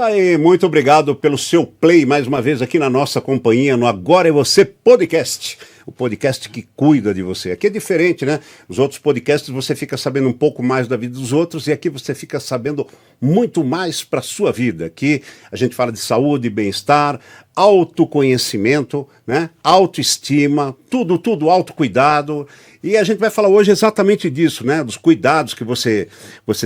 Tá aí, muito obrigado pelo seu play mais uma vez aqui na nossa companhia no Agora é Você Podcast. O podcast que cuida de você. Aqui é diferente, né? Os outros podcasts você fica sabendo um pouco mais da vida dos outros e aqui você fica sabendo muito mais para a sua vida. Aqui a gente fala de saúde, bem-estar, autoconhecimento, né? Autoestima, tudo, autocuidado. E a gente vai falar hoje exatamente disso, né? Dos cuidados que você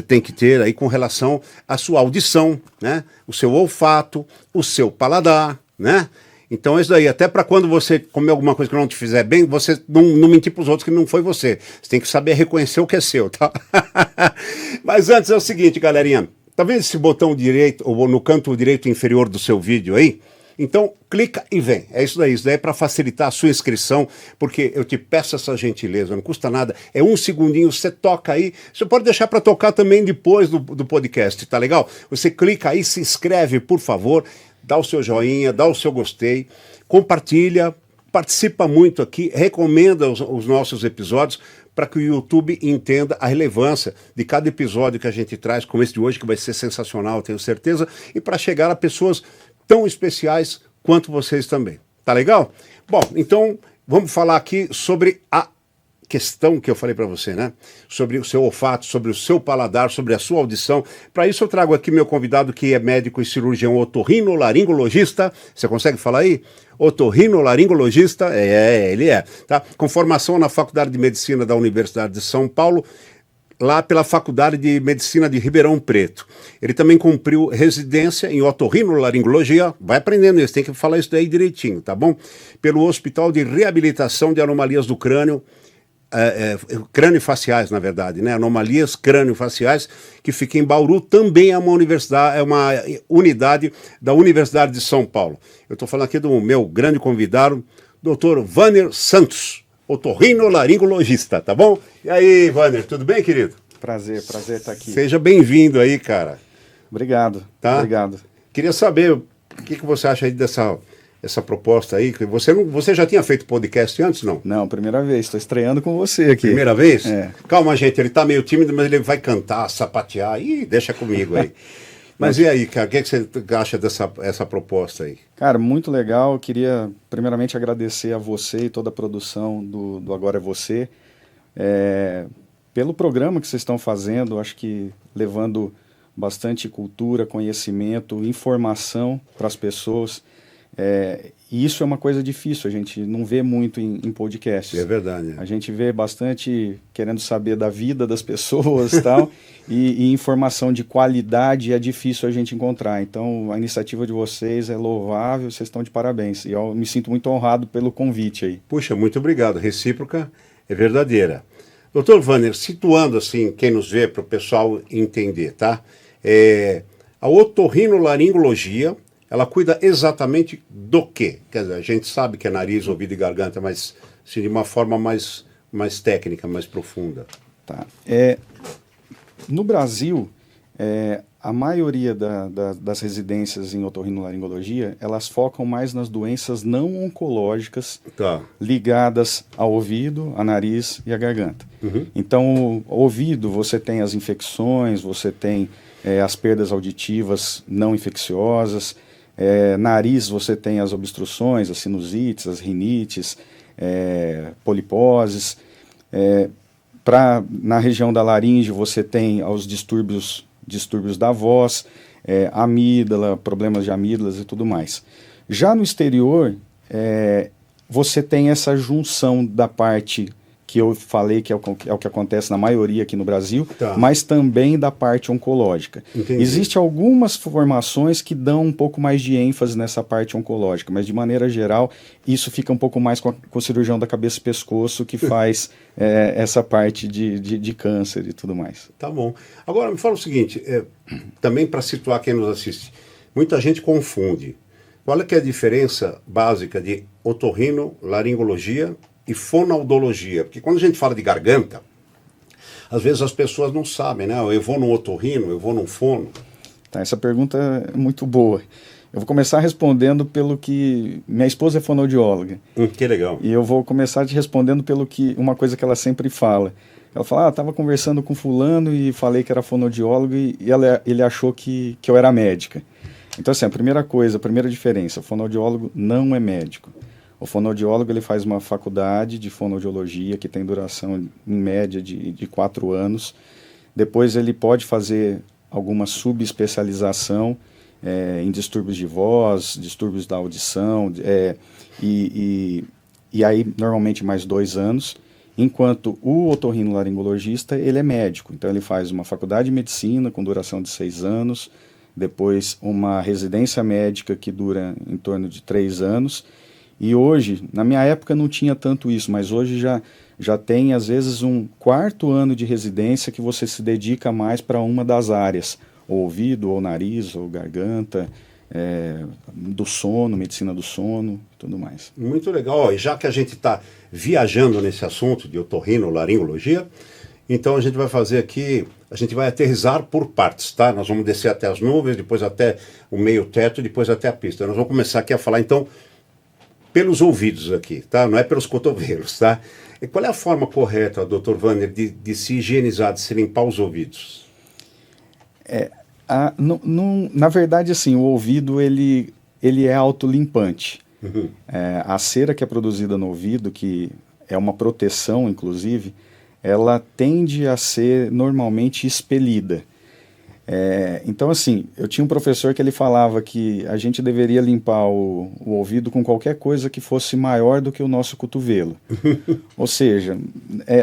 tem que ter aí com relação à sua audição, né? O seu olfato, o seu paladar, né? Então isso daí, até para quando você comer alguma coisa que não te fizer bem, você não mentir para os outros que não foi você. Você tem que saber reconhecer o que é seu, tá? Mas antes é o seguinte, galerinha. Tá vendo esse botão direito, ou no canto direito inferior do seu vídeo aí? Então, clica e vem. É isso daí é para facilitar a sua inscrição, porque eu te peço essa gentileza, não custa nada, é um segundinho, você toca aí, você pode deixar para tocar também depois do podcast, tá legal? Você clica aí, se inscreve, por favor, dá o seu joinha, dá o seu gostei, compartilha, participa muito aqui, recomenda os nossos episódios para que o YouTube entenda a relevância de cada episódio que a gente traz, como esse de hoje, que vai ser sensacional, tenho certeza, e para chegar a pessoas tão especiais quanto vocês também. Tá legal? Bom, então vamos falar aqui sobre a questão que eu falei para você, né? Sobre o seu olfato, sobre o seu paladar, sobre a sua audição. Para isso eu trago aqui meu convidado que é médico e cirurgião otorrinolaringologista. Você consegue falar aí? Otorrinolaringologista, ele é, tá? Com formação na Faculdade de Medicina da Universidade de São Paulo, lá pela Faculdade de Medicina de Ribeirão Preto. Ele também cumpriu residência em otorrinolaringologia, vai aprendendo isso, tem que falar isso daí direitinho, tá bom? Pelo Hospital de Reabilitação de Anomalias do Crânio, crânio-faciais, na verdade, né? Anomalias crânio-faciais, que fica em Bauru, também é uma universidade, é uma unidade da Universidade de São Paulo. Eu estou falando aqui do meu grande convidado, Dr. Vanner Santos, otorrinolaringologista, tá bom? E aí, Vanner, tudo bem, querido? Prazer estar aqui. Seja bem-vindo aí, cara. Obrigado, tá? Obrigado. Queria saber o que você acha aí dessa proposta aí. Você já tinha feito podcast antes, não? Não, primeira vez, estou estreando com você aqui. Primeira vez? É. Calma, gente, ele tá meio tímido, mas ele vai cantar, sapatear, deixa comigo aí. Mas e aí, cara, o que você acha dessa proposta aí? Cara, muito legal. Eu queria primeiramente agradecer a você e toda a produção do Agora é Você, pelo programa que vocês estão fazendo, acho que levando bastante cultura, conhecimento, informação para as pessoas. E isso é uma coisa difícil, a gente não vê muito em podcasts. É verdade. A gente vê bastante querendo saber da vida das pessoas e tal, e informação de qualidade é difícil a gente encontrar. Então, a iniciativa de vocês é louvável, vocês estão de parabéns. E eu me sinto muito honrado pelo convite aí. Puxa, muito obrigado. Recíproca é verdadeira. Dr. Vanner, situando assim, quem nos vê, para o pessoal entender, tá? A otorrinolaringologia, ela cuida exatamente do quê? Quer dizer, a gente sabe que é nariz, ouvido e garganta, mas assim, de uma forma mais técnica, mais profunda. Tá. No Brasil, a maioria das residências em otorrinolaringologia, elas focam mais nas doenças não oncológicas ligadas ao ouvido, a nariz e a garganta. Uhum. Então, o ouvido, você tem as infecções, você tem as perdas auditivas não infecciosas. Nariz, você tem as obstruções, as sinusites, as rinites, poliposes. Na região da laringe, você tem os distúrbios da voz, amígdala, problemas de amígdalas e tudo mais. Já no exterior, você tem essa junção da parte que eu falei que é o que acontece na maioria aqui no Brasil, mas também da parte oncológica. Entendi. Existem algumas formações que dão um pouco mais de ênfase nessa parte oncológica, mas de maneira geral, isso fica um pouco mais com o cirurgião da cabeça e pescoço que faz essa parte de câncer e tudo mais. Tá bom. Agora, me fala o seguinte, também para situar quem nos assiste, muita gente confunde. Qual é que é a diferença básica de otorrinolaringologia e fonoaudiologia? Porque quando a gente fala de garganta, às vezes as pessoas não sabem, né? Eu vou no otorrino, eu vou no fono. Tá, essa pergunta é muito boa. Eu vou começar respondendo pelo que... Minha esposa é fonoaudióloga. Que legal. E eu vou começar te respondendo uma coisa que ela sempre fala. Ela fala, estava conversando com fulano e falei que era fonoaudiólogo e ele achou que eu era médica. Então, assim, a primeira diferença, o fonoaudiólogo não é médico. O fonoaudiólogo ele faz uma faculdade de fonoaudiologia que tem duração em média de 4 anos. Depois ele pode fazer alguma subespecialização em distúrbios de voz, distúrbios da audição, e aí normalmente mais 2 anos. Enquanto o otorrinolaringologista ele é médico, então ele faz uma faculdade de medicina com duração de 6 anos, depois uma residência médica que dura em torno de 3 anos. E hoje, na minha época não tinha tanto isso, mas hoje já tem às vezes um 4º ano de residência que você se dedica mais para uma das áreas, ou ouvido, ou nariz, ou garganta, do sono, medicina do sono, tudo mais. Muito legal. E já que a gente está viajando nesse assunto de otorrinolaringologia, então a gente vai fazer aqui, a gente vai aterrissar por partes, tá? Nós vamos descer até as nuvens, depois até o meio teto, depois até a pista. Nós vamos começar aqui a falar então pelos ouvidos aqui, tá? Não é pelos cotovelos, tá? E qual é a forma correta, Dr. Wagner, de se higienizar, de se limpar os ouvidos? Na verdade, assim, o ouvido ele é autolimpante. Uhum. A cera que é produzida no ouvido, que é uma proteção, inclusive, ela tende a ser normalmente expelida. Então, assim, eu tinha um professor que ele falava que a gente deveria limpar o ouvido com qualquer coisa que fosse maior do que o nosso cotovelo. Ou seja,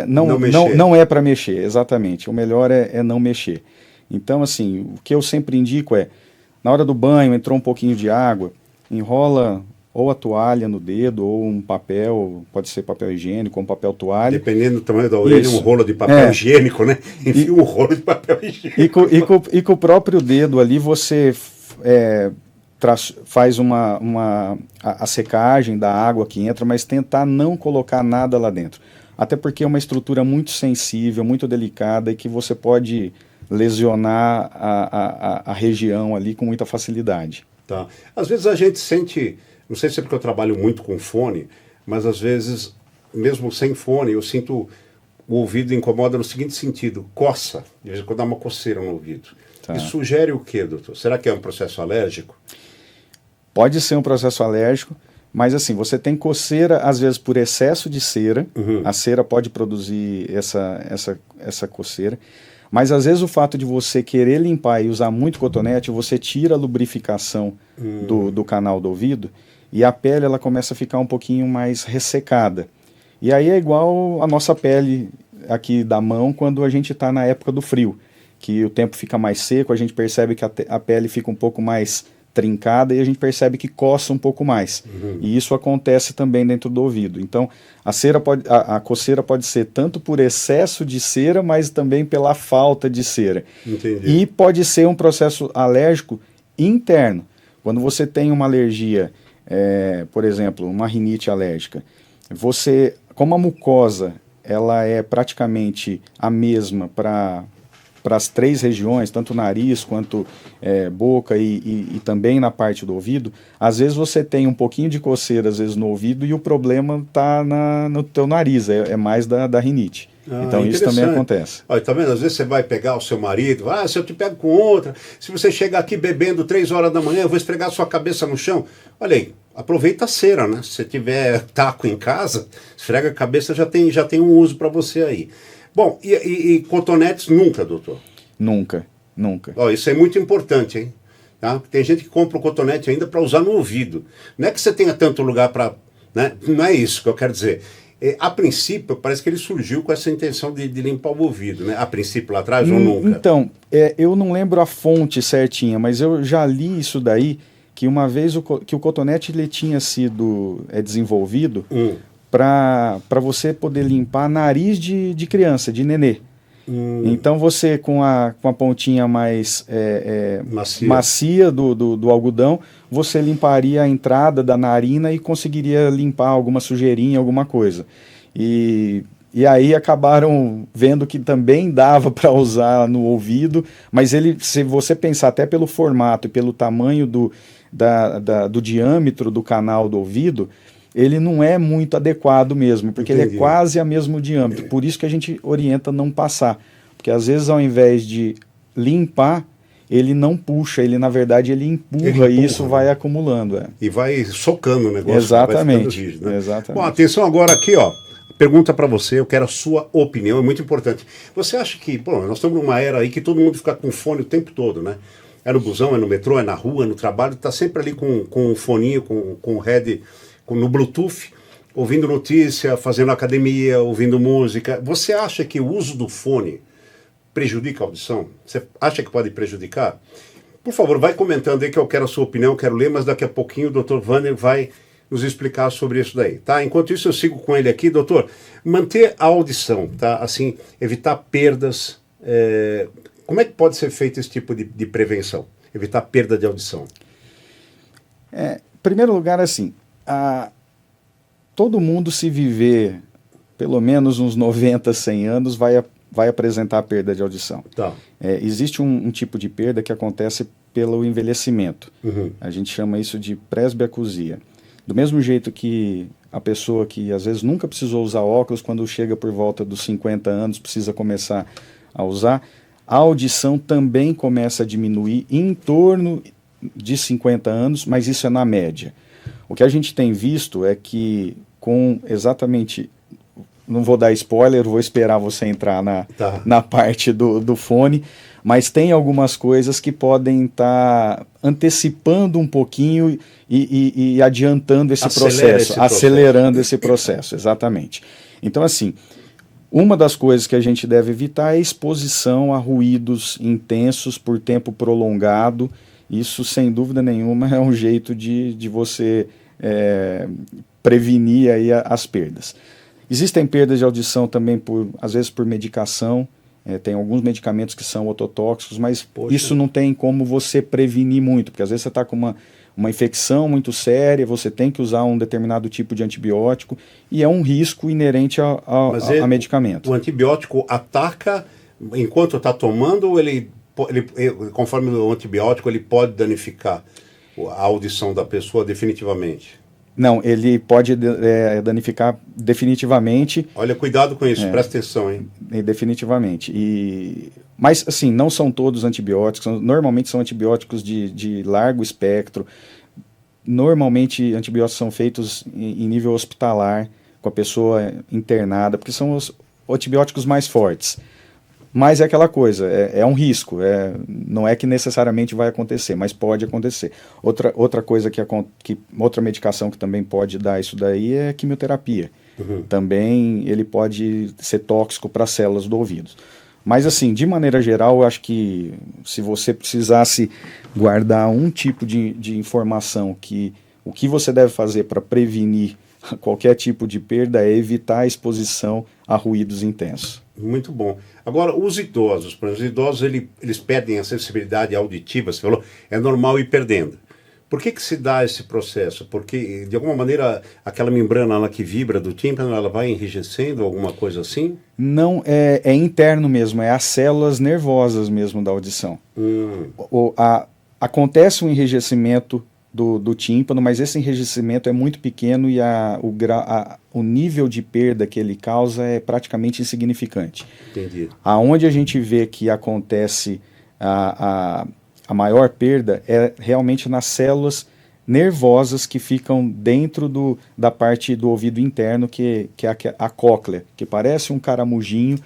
não é para mexer, exatamente. O melhor é não mexer. Então, assim, o que eu sempre indico na hora do banho, entrou um pouquinho de água, enrola ou a toalha no dedo, ou um papel, pode ser papel higiênico, ou um papel toalha. Dependendo do tamanho da orelha, um rolo de papel higiênico, né? Enfia um rolo de papel higiênico. E com o próprio dedo ali, você faz a secagem da água que entra, mas tentar não colocar nada lá dentro. Até porque é uma estrutura muito sensível, muito delicada, e que você pode lesionar a região ali com muita facilidade. Tá. Às vezes a gente sente... Não sei se é porque eu trabalho muito com fone, mas às vezes, mesmo sem fone, eu sinto o ouvido incomoda no seguinte sentido, coça, de vez em quando dá uma coceira no ouvido. Tá. Isso sugere o quê, doutor? Será que é um processo alérgico? Pode ser um processo alérgico, mas assim, você tem coceira, às vezes, por excesso de cera, a cera pode produzir essa coceira, mas às vezes o fato de você querer limpar e usar muito cotonete, você tira a lubrificação do canal do ouvido, e a pele ela começa a ficar um pouquinho mais ressecada. E aí é igual a nossa pele aqui da mão quando a gente está na época do frio, que o tempo fica mais seco, a gente percebe que a pele fica um pouco mais trincada e a gente percebe que coça um pouco mais. E isso acontece também dentro do ouvido. Então, a coceira pode ser tanto por excesso de cera, mas também pela falta de cera. Entendi. E pode ser um processo alérgico interno. Quando você tem uma alergia, por exemplo, uma rinite alérgica, como a mucosa ela é praticamente a mesma para as 3 regiões, tanto o nariz quanto boca e também na parte do ouvido, às vezes você tem um pouquinho de coceira às vezes no ouvido e o problema está no teu nariz, é mais da rinite. Então isso também acontece. Olha, tá vendo? Às vezes você vai pegar o seu marido, se eu te pego com outra, se você chegar aqui bebendo 3 horas da manhã, eu vou esfregar sua cabeça no chão. Olha aí, aproveita a cera, né? Se você tiver taco em casa, esfrega a cabeça, já tem um uso para você aí. Bom, e cotonetes nunca, doutor? Nunca. Isso é muito importante, hein? Tá? Tem gente que compra o cotonete ainda para usar no ouvido. Não é que você tenha tanto lugar para... Né? Não é isso que eu quero dizer. A princípio, parece que ele surgiu com essa intenção de limpar o ouvido, né? A princípio, lá atrás, ou nunca? Então, eu não lembro a fonte certinha, mas eu já li isso daí, que uma vez que o cotonete ele tinha sido desenvolvido para você poder limpar nariz de criança, de nenê. Então você com a pontinha mais macia do algodão, você limparia a entrada da narina e conseguiria limpar alguma sujeirinha, alguma coisa. E aí acabaram vendo que também dava para usar no ouvido, mas se você pensar até pelo formato e pelo tamanho do diâmetro do canal do ouvido, ele não é muito adequado mesmo, porque Entendi. Ele é quase a mesmo diâmetro. Por isso que a gente orienta não passar. Porque às vezes, ao invés de limpar, ele não puxa, ele na verdade ele empurra e isso vai acumulando. E vai socando o negócio. Exatamente. Vai ficando rígido, né? Exatamente. Bom, atenção agora aqui, ó. Pergunta para você, eu quero a sua opinião, é muito importante. Você acha que, bom, nós estamos numa era aí que todo mundo fica com fone o tempo todo, né? É no busão, é no metrô, é na rua, é no trabalho, está sempre ali com um foninho, com o head, no Bluetooth, ouvindo notícia, fazendo academia, ouvindo música. Você acha que o uso do fone prejudica a audição? Você acha que pode prejudicar? Por favor, vai comentando aí que eu quero a sua opinião, quero ler, mas daqui a pouquinho o Dr. Wanner vai nos explicar sobre isso daí, tá? Enquanto isso eu sigo com ele aqui, doutor. Manter a audição, tá? Assim, evitar perdas. Como é que pode ser feito esse tipo de prevenção? Evitar perda de audição. Em primeiro lugar, assim, todo mundo, se viver pelo menos uns 90, 100 anos, vai apresentar perda de audição. Tá. Existe um tipo de perda que acontece pelo envelhecimento. Uhum. A gente chama isso de presbiacusia. Do mesmo jeito que a pessoa que às vezes nunca precisou usar óculos, quando chega por volta dos 50 anos, precisa começar a usar, a audição também começa a diminuir em torno de 50 anos, mas isso é na média. O que a gente tem visto é que com exatamente... Não vou dar spoiler, vou esperar você entrar na parte do fone, mas tem algumas coisas que podem estar antecipando um pouquinho e adiantando esse processo, acelerando esse processo, exatamente. Então, assim, uma das coisas que a gente deve evitar é a exposição a ruídos intensos por tempo prolongado. Isso, sem dúvida nenhuma, é um jeito de você prevenir aí as perdas. Existem perdas de audição também, às vezes por medicação. Tem alguns medicamentos que são ototóxicos, mas isso não tem como você prevenir muito, porque às vezes você está com uma infecção muito séria, você tem que usar um determinado tipo de antibiótico, e é um risco inerente a medicamento. O antibiótico ataca enquanto está tomando, ou ele, conforme o antibiótico, ele pode danificar a audição da pessoa definitivamente? Não, ele pode danificar definitivamente. Olha, cuidado com isso, presta atenção, hein? Definitivamente. Mas, assim, não são todos antibióticos, normalmente são antibióticos de largo espectro. Normalmente, antibióticos são feitos em nível hospitalar, com a pessoa internada, porque são os antibióticos mais fortes. Mas é aquela coisa, é um risco, não é que necessariamente vai acontecer, mas pode acontecer. Outra coisa outra medicação que também pode dar isso daí é a quimioterapia. Uhum. Também ele pode ser tóxico para as células do ouvido. Mas assim, de maneira geral, eu acho que se você precisasse guardar um tipo de informação, o que você deve fazer para prevenir qualquer tipo de perda é evitar a exposição a ruídos intensos. Muito bom. Agora, os idosos, por exemplo, os idosos eles perdem a sensibilidade auditiva, você falou, é normal ir perdendo. Por que se dá esse processo? Porque, de alguma maneira, aquela membrana lá que vibra do tímpano, ela vai enrijecendo, alguma coisa assim? Não, é interno mesmo, é as células nervosas mesmo da audição. Acontece um enrijecimento do tímpano, mas esse enrijecimento é muito pequeno e o nível de perda que ele causa é praticamente insignificante. Entendi. Aonde a gente vê que acontece a maior perda é realmente nas células nervosas que ficam dentro da parte do ouvido interno, que é a cóclea, que parece um caramujinho,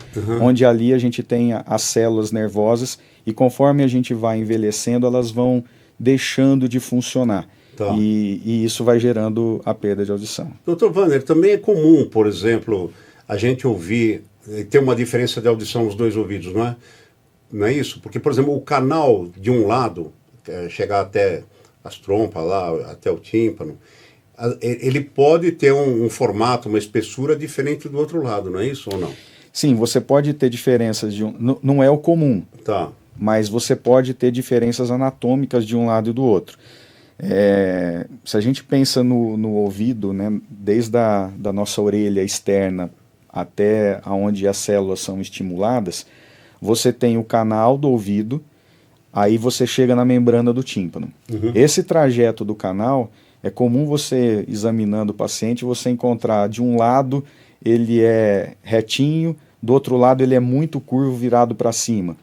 onde ali a gente tem as células nervosas, e conforme a gente vai envelhecendo, elas vão deixando de funcionar. Tá. E isso vai gerando a perda de audição. Dr. Wanner, também é comum, por exemplo, a gente ouvir, ter uma diferença de audição nos dois ouvidos, não é? Não é isso? Porque, por exemplo, o canal de um lado, chegar até as trompas lá, até o tímpano, ele pode ter um formato, uma espessura diferente do outro lado, não é isso ou não? Sim, você pode ter diferenças não é o comum. Tá. Mas você pode ter diferenças anatômicas de um lado e do outro. Se a gente pensa no ouvido, né, desde da nossa orelha externa até onde as células são estimuladas, você tem o canal do ouvido, aí você chega na membrana do tímpano. Uhum. Esse trajeto do canal, é comum você, examinando o paciente, você encontrar de um lado ele é retinho, do outro lado ele é muito curvo, virado para cima.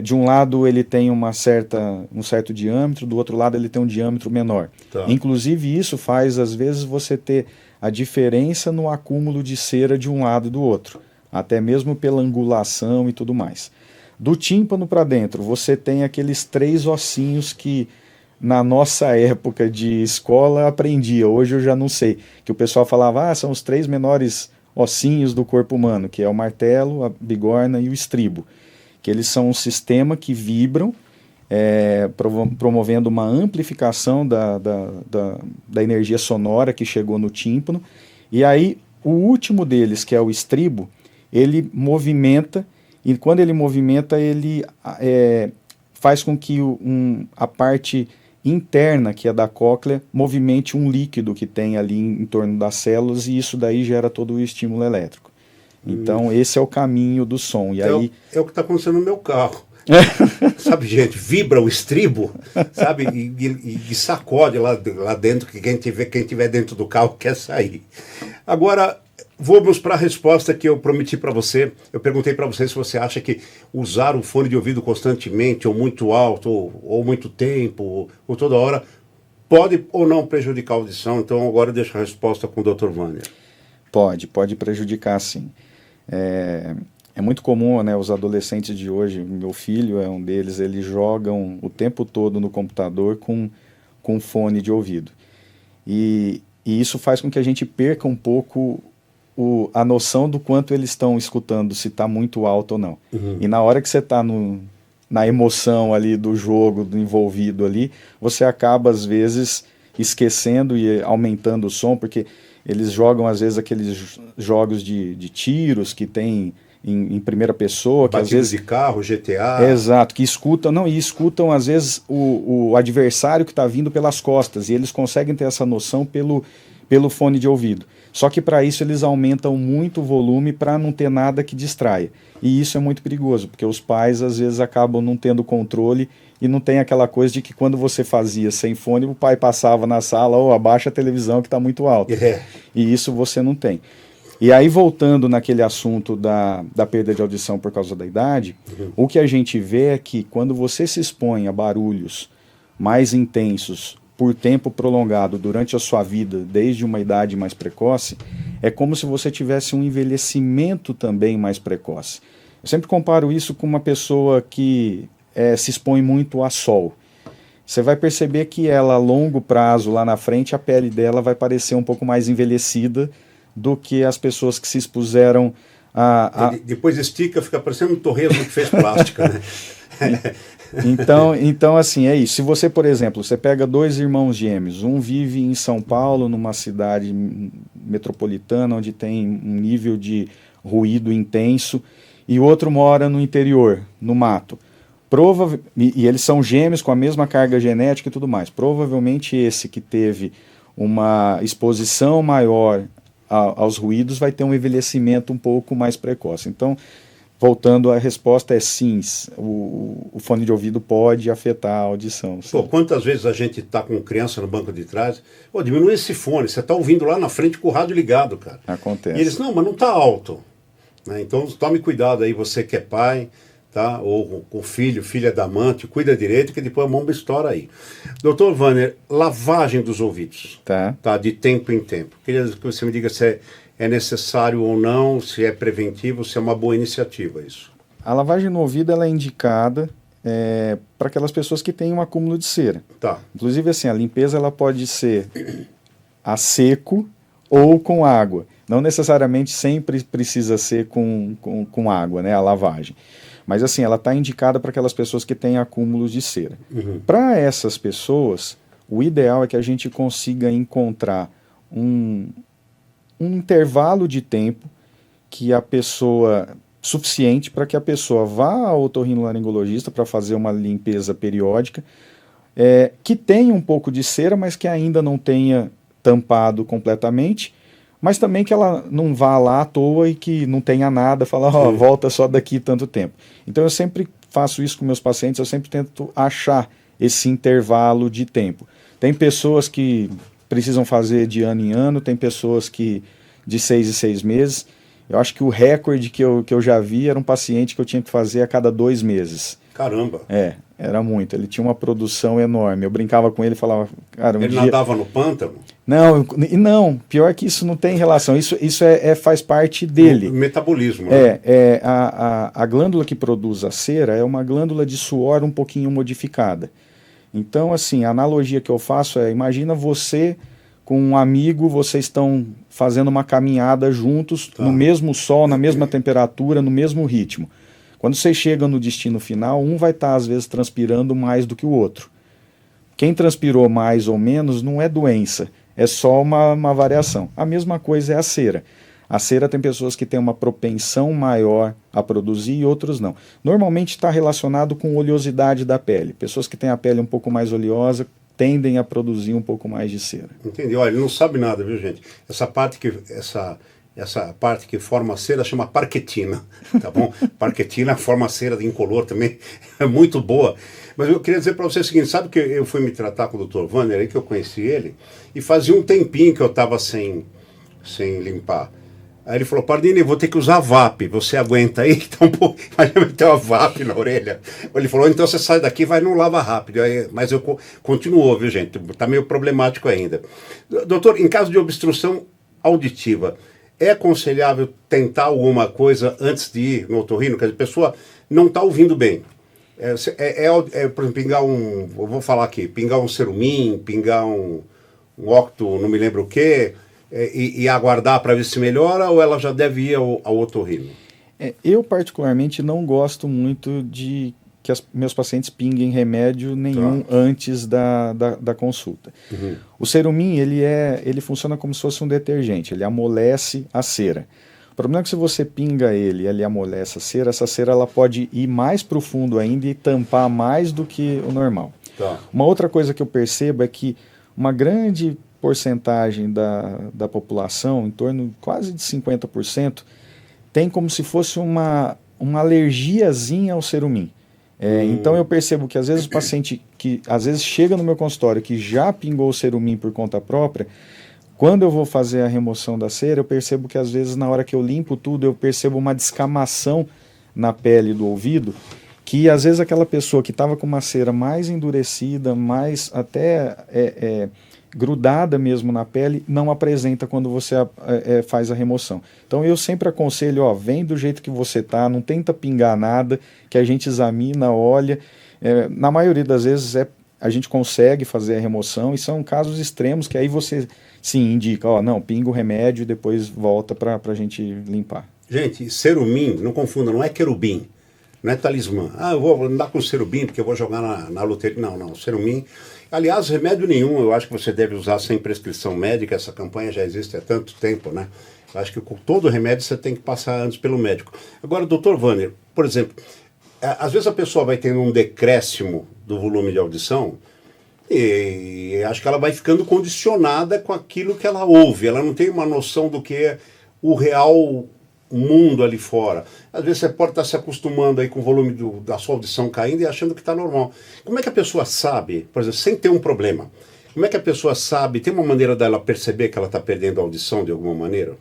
De um lado ele tem um certo diâmetro, do outro lado ele tem um diâmetro menor. Tá. Inclusive isso faz, às vezes, você ter a diferença no acúmulo de cera de um lado e do outro, até mesmo pela angulação e tudo mais. Do tímpano para dentro, você tem aqueles 3 ossinhos que na nossa época de escola aprendia, hoje eu já não sei, que o pessoal falava, são os 3 menores ossinhos do corpo humano, que é o martelo, a bigorna e o estribo, que eles são um sistema que vibram, promovendo uma amplificação da energia sonora que chegou no tímpano, e aí o último deles, que é o estribo, ele movimenta, e quando ele movimenta, ele faz com que a parte interna, que é da cóclea, movimente um líquido que tem ali em torno das células, e isso daí gera todo o estímulo elétrico. Então, esse é o caminho do som. E aí... É o que está acontecendo no meu carro. Sabe, gente, vibra o estribo, sabe, e sacode lá dentro, que quem tiver dentro do carro quer sair. Agora, vamos para a resposta que eu prometi para você. Eu perguntei para você se você acha que usar o fone de ouvido constantemente, ou muito alto, ou muito tempo, ou toda hora, pode ou não prejudicar a audição. Então agora eu deixo a resposta com o Dr. Vânia. Pode prejudicar, sim. É muito comum, né, os adolescentes de hoje, meu filho é um deles, eles jogam o tempo todo no computador com fone de ouvido. E isso faz com que a gente perca um pouco a noção do quanto eles estão escutando, se está muito alto ou não. Uhum. E na hora que você está na emoção ali do jogo, do envolvido ali, você acaba, às vezes, esquecendo e aumentando o som, porque eles jogam, às vezes, aqueles jogos de tiros que tem em primeira pessoa. Que Batidas às vezes, de carro, GTA. Exato, que escutam, às vezes, o adversário que está vindo pelas costas, e eles conseguem ter essa noção pelo fone de ouvido. Só que para isso eles aumentam muito o volume para não ter nada que distraia. E isso é muito perigoso, porque os pais, às vezes, acabam não tendo controle e não tem aquela coisa de que quando você fazia sem fone, o pai passava na sala, abaixa a televisão que está muito alta. E isso você não tem. E aí, voltando naquele assunto da perda de audição por causa da idade, o que a gente vê é que quando você se expõe a barulhos mais intensos por tempo prolongado durante a sua vida, desde uma idade mais precoce, é como se você tivesse um envelhecimento também mais precoce. Eu sempre comparo isso com uma pessoa que se expõe muito a sol. Você vai perceber que ela, a longo prazo, lá na frente, a pele dela vai parecer um pouco mais envelhecida do que as pessoas que se expuseram Depois estica, fica parecendo um torresmo que fez plástica, né? Então, assim, é isso. Se você, por exemplo, você pega 2 irmãos gêmeos, um vive em São Paulo, numa cidade metropolitana, onde tem um nível de ruído intenso, e o outro mora no interior, no mato. E eles são gêmeos com a mesma carga genética e tudo mais. Provavelmente esse que teve uma exposição maior aos ruídos vai ter um envelhecimento um pouco mais precoce. Então, voltando, a resposta é sim, o fone de ouvido pode afetar a audição. Pô, quantas vezes a gente está com criança no banco de trás, diminui esse fone, você está ouvindo lá na frente com o rádio ligado, cara. Acontece. E eles, não, mas não está alto. Né? Então tome cuidado aí, você que é pai, tá? Ou com filha da amante, cuida direito, que depois a bomba estoura aí. Dr. Vânia, lavagem dos ouvidos, tá? De tempo em tempo. Queria que você me diga se é necessário ou não, se é preventivo, se é uma boa iniciativa isso. A lavagem no ouvido ela é indicada para aquelas pessoas que têm um acúmulo de cera. Tá. Inclusive, assim, a limpeza ela pode ser a seco ou com água. Não necessariamente sempre precisa ser com água, né, a lavagem. Mas assim, ela está indicada para aquelas pessoas que têm acúmulos de cera. Uhum. Para essas pessoas, o ideal é que a gente consiga encontrar um intervalo de tempo que a pessoa suficiente para que a pessoa vá ao otorrinolaringologista para fazer uma limpeza periódica, que tenha um pouco de cera, mas que ainda não tenha tampado completamente, mas também que ela não vá lá à toa e que não tenha nada, falar, volta só daqui tanto tempo. Então eu sempre faço isso com meus pacientes, eu sempre tento achar esse intervalo de tempo. Tem pessoas que precisam fazer de ano em ano, tem pessoas que de 6 em 6 meses, Eu acho que o recorde que eu já vi era um paciente que eu tinha que fazer a cada 2 meses. Caramba! Era muito. Ele tinha uma produção enorme. Eu brincava com ele e falava, cara, Ele nadava no pântano? Não, pior que isso não tem relação. Isso faz parte dele. O metabolismo, né? A glândula que produz a cera é uma glândula de suor um pouquinho modificada. Então, assim, a analogia que eu faço imagina você com um amigo, vocês estão fazendo uma caminhada juntos, no mesmo sol, na mesma temperatura, no mesmo ritmo. Quando vocês chegam no destino final, um vai estar, às vezes, transpirando mais do que o outro. Quem transpirou mais ou menos não é doença, é só uma variação. A mesma coisa é a cera. A cera tem pessoas que têm uma propensão maior a produzir e outros não. Normalmente está relacionado com oleosidade da pele. Pessoas que têm a pele um pouco mais oleosa tendem a produzir um pouco mais de cera. Entendi. Olha, ele não sabe nada, viu, gente? Essa parte que forma a cera chama parquetina, tá bom? Parquetina forma a cera de incolor também, é muito boa. Mas eu queria dizer para você o seguinte, sabe que eu fui me tratar com o Dr. Wanner, aí que eu conheci ele, e fazia um tempinho que eu estava sem limpar. Aí ele falou, Pardini, vou ter que usar VAP, você aguenta aí? Então, pô, aí eu meti uma VAP na orelha. Ele falou, então você sai daqui e vai no lava rápido. Aí, mas eu continuou, viu, gente? Tá meio problemático ainda. Doutor, em caso de obstrução auditiva, é aconselhável tentar alguma coisa antes de ir no otorrino? Quer dizer, a pessoa não está ouvindo bem. Por exemplo, eu vou falar aqui, pingar um Cerumin, pingar um octo, não me lembro o quê, e aguardar para ver se melhora, ou ela já deve ir ao otorrino? Eu particularmente não gosto muito de que meus pacientes pinguem remédio nenhum antes da consulta. Uhum. O Cerumin, ele funciona como se fosse um detergente, ele amolece a cera. O problema é que se você pinga ele amolece a cera, essa cera ela pode ir mais profundo ainda e tampar mais do que o normal. Uma outra coisa que eu percebo é que uma grande porcentagem da população, em torno quase de 50%, tem como se fosse uma alergiazinha ao Cerumin. Então eu percebo que às vezes o paciente que às vezes chega no meu consultório que já pingou o Cerumin por conta própria, quando eu vou fazer a remoção da cera, eu percebo que às vezes na hora que eu limpo tudo, eu percebo uma descamação na pele do ouvido, que às vezes aquela pessoa que estava com uma cera mais endurecida, mais até grudada mesmo na pele, não apresenta quando você faz a remoção. Então eu sempre aconselho, vem do jeito que você tá, não tenta pingar nada, que a gente examina, olha. Na maioria das vezes a gente consegue fazer a remoção e são casos extremos que aí você sim indica, não, pinga o remédio e depois volta para a gente limpar. Gente, Cerumin, não confunda, não é querubim, não é talismã. Eu vou andar com Cerumin porque eu vou jogar na loteria. Não, Cerumin. Aliás, remédio nenhum, eu acho que você deve usar sem prescrição médica, essa campanha já existe há tanto tempo, né? Eu acho que com todo remédio você tem que passar antes pelo médico. Agora, Dr. Wanner, por exemplo, às vezes a pessoa vai tendo um decréscimo do volume de audição e acho que ela vai ficando condicionada com aquilo que ela ouve, ela não tem uma noção do que é o real mundo ali fora. Às vezes você pode estar se acostumando aí com o volume da sua audição caindo e achando que está normal. Como é que a pessoa sabe, por exemplo, sem ter um problema, como é que a pessoa sabe, tem uma maneira dela perceber que ela está perdendo a audição de alguma maneira?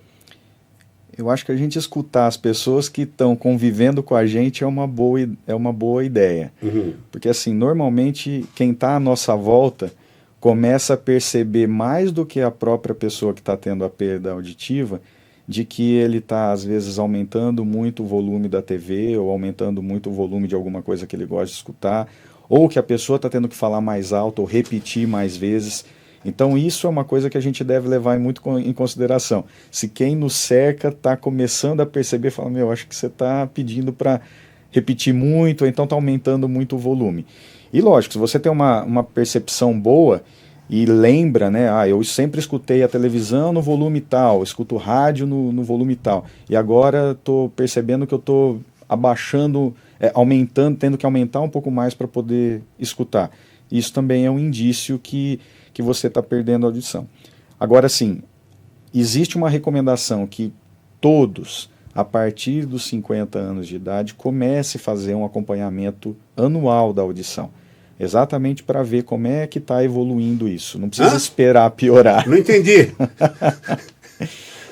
Eu acho que a gente escutar as pessoas que estão convivendo com a gente é uma boa ideia. Uhum. Porque assim, normalmente quem está à nossa volta começa a perceber mais do que a própria pessoa que está tendo a perda auditiva, de que ele está, às vezes, aumentando muito o volume da TV, ou aumentando muito o volume de alguma coisa que ele gosta de escutar, ou que a pessoa está tendo que falar mais alto, ou repetir mais vezes. Então isso é uma coisa que a gente deve levar muito em consideração. Se quem nos cerca está começando a perceber, fala, acho que você está pedindo para repetir muito, ou então está aumentando muito o volume. E lógico, se você tem uma percepção boa, e lembra, né, eu sempre escutei a televisão no volume tal, escuto rádio no volume tal, e agora estou percebendo que eu estou abaixando, aumentando, tendo que aumentar um pouco mais para poder escutar. Isso também é um indício que você está perdendo a audição. Agora sim, existe uma recomendação que todos, a partir dos 50 anos de idade, comece a fazer um acompanhamento anual da audição. Exatamente para ver como é que está evoluindo isso. Não precisa esperar piorar. Não entendi.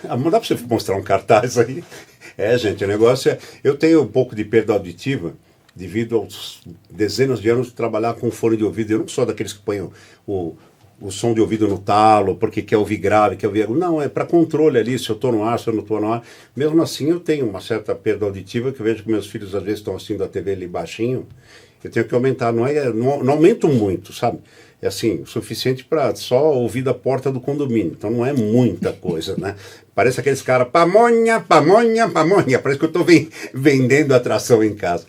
Não dá para você mostrar um cartaz aí. Gente, o negócio é... Eu tenho um pouco de perda auditiva devido aos dezenas de anos de trabalhar com fone de ouvido. Eu não sou daqueles que põem o som de ouvido no talo, porque quer ouvir grave, quer ouvir... Não, é para controle ali, se eu estou no ar, se eu não estou no ar. Mesmo assim, eu tenho uma certa perda auditiva, que eu vejo que meus filhos às vezes estão assistindo a TV ali baixinho. Eu tenho que aumentar, não aumento muito, sabe? É assim, o suficiente para só ouvir da porta do condomínio. Então não é muita coisa, né? Parece aqueles caras, pamonha, pamonha, pamonha. Parece que eu estou vendendo atração em casa.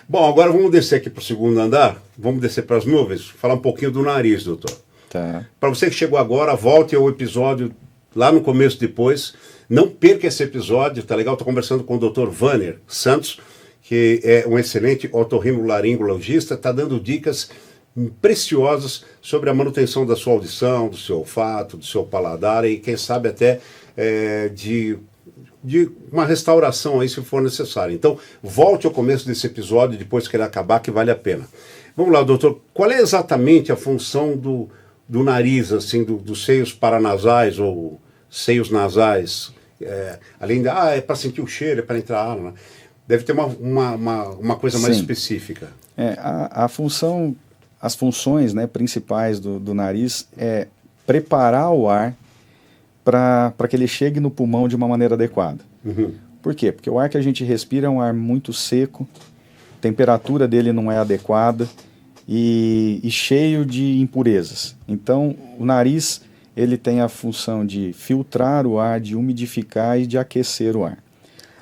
Bom, agora vamos descer aqui para o segundo andar. Vamos descer para as nuvens. Falar um pouquinho do nariz, doutor. Tá. Para você que chegou agora, volte ao episódio lá no começo depois. Não perca esse episódio, tá legal? Estou conversando com o Dr. Vanner Santos, que é um excelente otorrinolaringologista, está dando dicas preciosas sobre a manutenção da sua audição, do seu olfato, do seu paladar e quem sabe até de uma restauração aí se for necessário. Então, volte ao começo desse episódio, depois que ele acabar, que vale a pena. Vamos lá, doutor, qual é exatamente a função do nariz, assim, dos seios paranasais ou seios nasais? Além de, é para sentir o cheiro, é para entrar ar, né? Deve ter uma coisa mais específica. As funções, né, principais do nariz é preparar o ar para que ele chegue no pulmão de uma maneira adequada. Uhum. Por quê? Porque o ar que a gente respira é um ar muito seco, a temperatura dele não é adequada e cheio de impurezas. Então, o nariz ele tem a função de filtrar o ar, de umidificar e de aquecer o ar.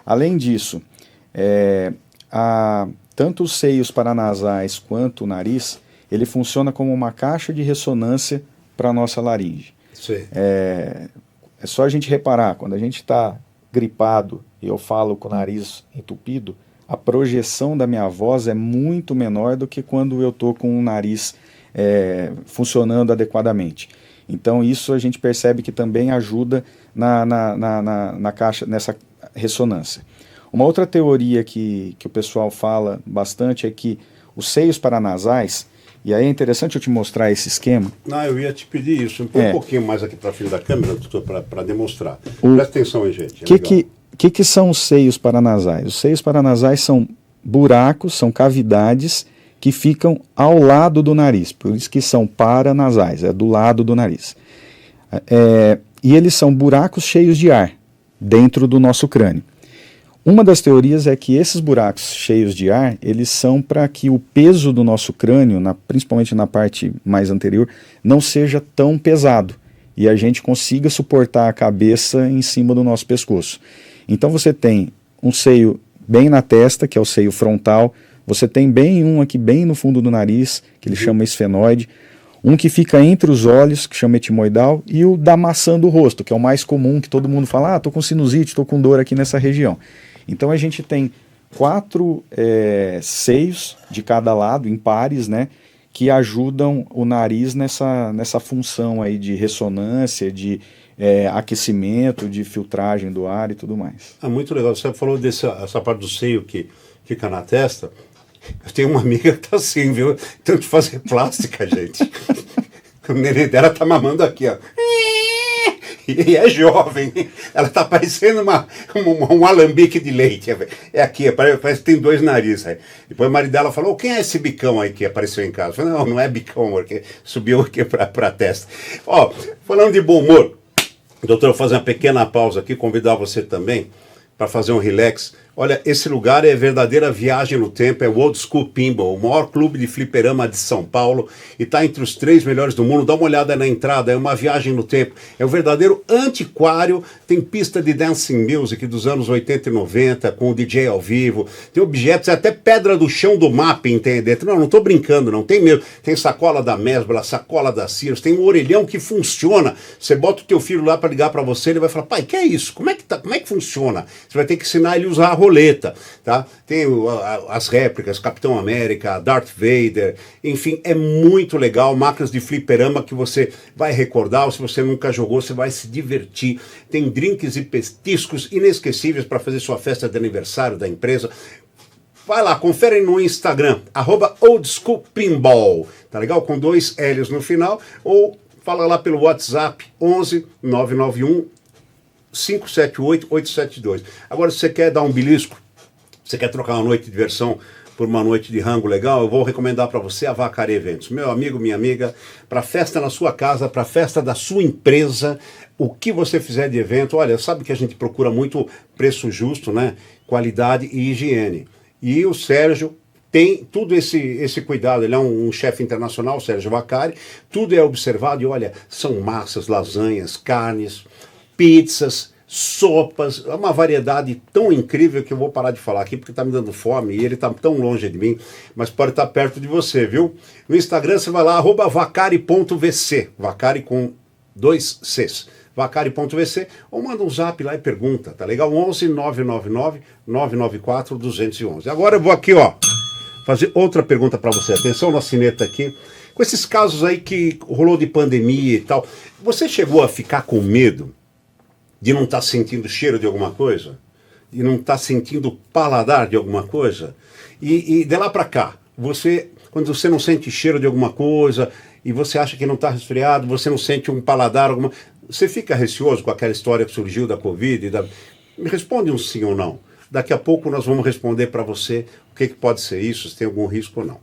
Além disso, tanto os seios paranasais quanto o nariz, ele funciona como uma caixa de ressonância para a nossa laringe. Sim. É só a gente reparar, quando a gente está gripado e eu falo com o nariz entupido, a projeção da minha voz é muito menor do que quando eu estou com o nariz funcionando adequadamente. Então isso a gente percebe que também ajuda na caixa, nessa ressonância. Uma outra teoria que o pessoal fala bastante é que os seios paranasais, e aí é interessante eu te mostrar esse esquema. Não, eu ia te pedir isso. Põe um pouquinho mais aqui para frente da câmera, doutor, para demonstrar. Presta atenção aí, gente. O que são os seios paranasais? Os seios paranasais são buracos, são cavidades que ficam ao lado do nariz, por isso que são paranasais, é do lado do nariz. E eles são buracos cheios de ar dentro do nosso crânio. Uma das teorias é que esses buracos cheios de ar, eles são para que o peso do nosso crânio, principalmente na parte mais anterior, não seja tão pesado e a gente consiga suportar a cabeça em cima do nosso pescoço. Então você tem um seio bem na testa, que é o seio frontal, você tem bem aqui bem no fundo do nariz, que ele chama esfenoide, um que fica entre os olhos, que chama etimoidal, e o da maçã do rosto, que é o mais comum, que todo mundo fala, estou com sinusite, estou com dor aqui nessa região. Então a gente tem 4 seios de cada lado, em pares, né, que ajudam o nariz nessa função aí de ressonância, de aquecimento, de filtragem do ar e tudo mais. Muito legal. Você falou essa parte do seio que fica na testa. Eu tenho uma amiga que tá assim, viu? Tem que fazer plástica, gente. O neném dela tá mamando aqui, ó. E é jovem. Ela tá parecendo um alambique de leite. É aqui, parece que tem 2 narizes. Aí. Depois o marido dela falou, quem é esse bicão aí que apareceu em casa? Eu falei, não é bicão, porque subiu aqui pra testa. Ó, falando de bom humor, doutor, eu vou fazer uma pequena pausa aqui, convidar você também para fazer um relax. Olha, esse lugar é verdadeira viagem no tempo, é o Old School Pinball, o maior clube de fliperama de São Paulo, e está entre os 3 melhores do mundo. Dá uma olhada na entrada, é uma viagem no tempo. É um verdadeiro antiquário, tem pista de dancing music dos anos 80 e 90, com o DJ ao vivo, tem objetos, até pedra do chão do mapping tem dentro. Não estou brincando, não tem mesmo. Tem sacola da Mesbla, sacola da Sears, tem um orelhão que funciona. Você bota o teu filho lá para ligar para você, ele vai falar, pai, que é isso? Como é que funciona? Você vai ter que ensinar ele a usar a roleta, tá? Tem as réplicas, Capitão América, Darth Vader, enfim, é muito legal, máquinas de fliperama que você vai recordar, ou se você nunca jogou, você vai se divertir. Tem drinks e petiscos inesquecíveis para fazer sua festa de aniversário da empresa. Vai lá, confere no Instagram, @oldschoolpinball, tá legal? Com 2 L's no final, ou fala lá pelo WhatsApp, 11 991 578-872. Agora, se você quer dar um belisco, você quer trocar uma noite de diversão por uma noite de rango legal, eu vou recomendar para você a Vacari Eventos. Meu amigo, minha amiga, para festa na sua casa, para festa da sua empresa, o que você fizer de evento, olha, sabe que a gente procura muito preço justo, né? Qualidade e higiene. E o Sérgio tem tudo esse cuidado. Ele é um chefe internacional, Sérgio Vacari, tudo é observado e olha, são massas, lasanhas, carnes, pizzas, sopas, é uma variedade tão incrível que eu vou parar de falar aqui porque está me dando fome e ele está tão longe de mim, mas pode estar perto de você, viu? No Instagram você vai lá, @vacari.vc, Vacari com 2 Cs, vacari.vc, ou manda um zap lá e pergunta, tá legal? 11 999 994 211. Agora eu vou aqui, ó, fazer outra pergunta para você. Atenção na sineta aqui. Com esses casos aí que rolou de pandemia e tal, você chegou a ficar com medo de não estar sentindo cheiro de alguma coisa? De não estar sentindo paladar de alguma coisa? E de lá para cá, quando você não sente cheiro de alguma coisa e você acha que não está resfriado, você não sente um paladar, você fica receoso com aquela história que surgiu da Covid? Me responde um sim ou não. Daqui a pouco nós vamos responder para você o que pode ser isso, se tem algum risco ou não.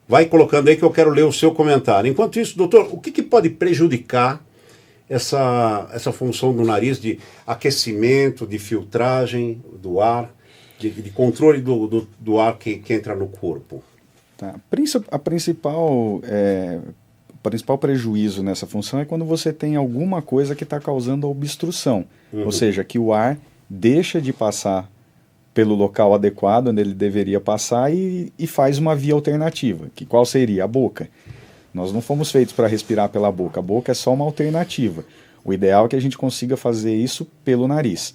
Vai colocando aí que eu quero ler o seu comentário. Enquanto isso, doutor, o que pode prejudicar essa função do nariz de aquecimento, de filtragem do ar, de controle do ar que entra no corpo? Tá. O principal prejuízo nessa função é quando você tem alguma coisa que está causando obstrução. Ou seja, que o ar deixa de passar pelo local adequado onde ele deveria passar e faz uma via alternativa. Qual seria? A boca. Nós não fomos feitos para respirar pela boca. A boca é só uma alternativa. O ideal é que a gente consiga fazer isso pelo nariz.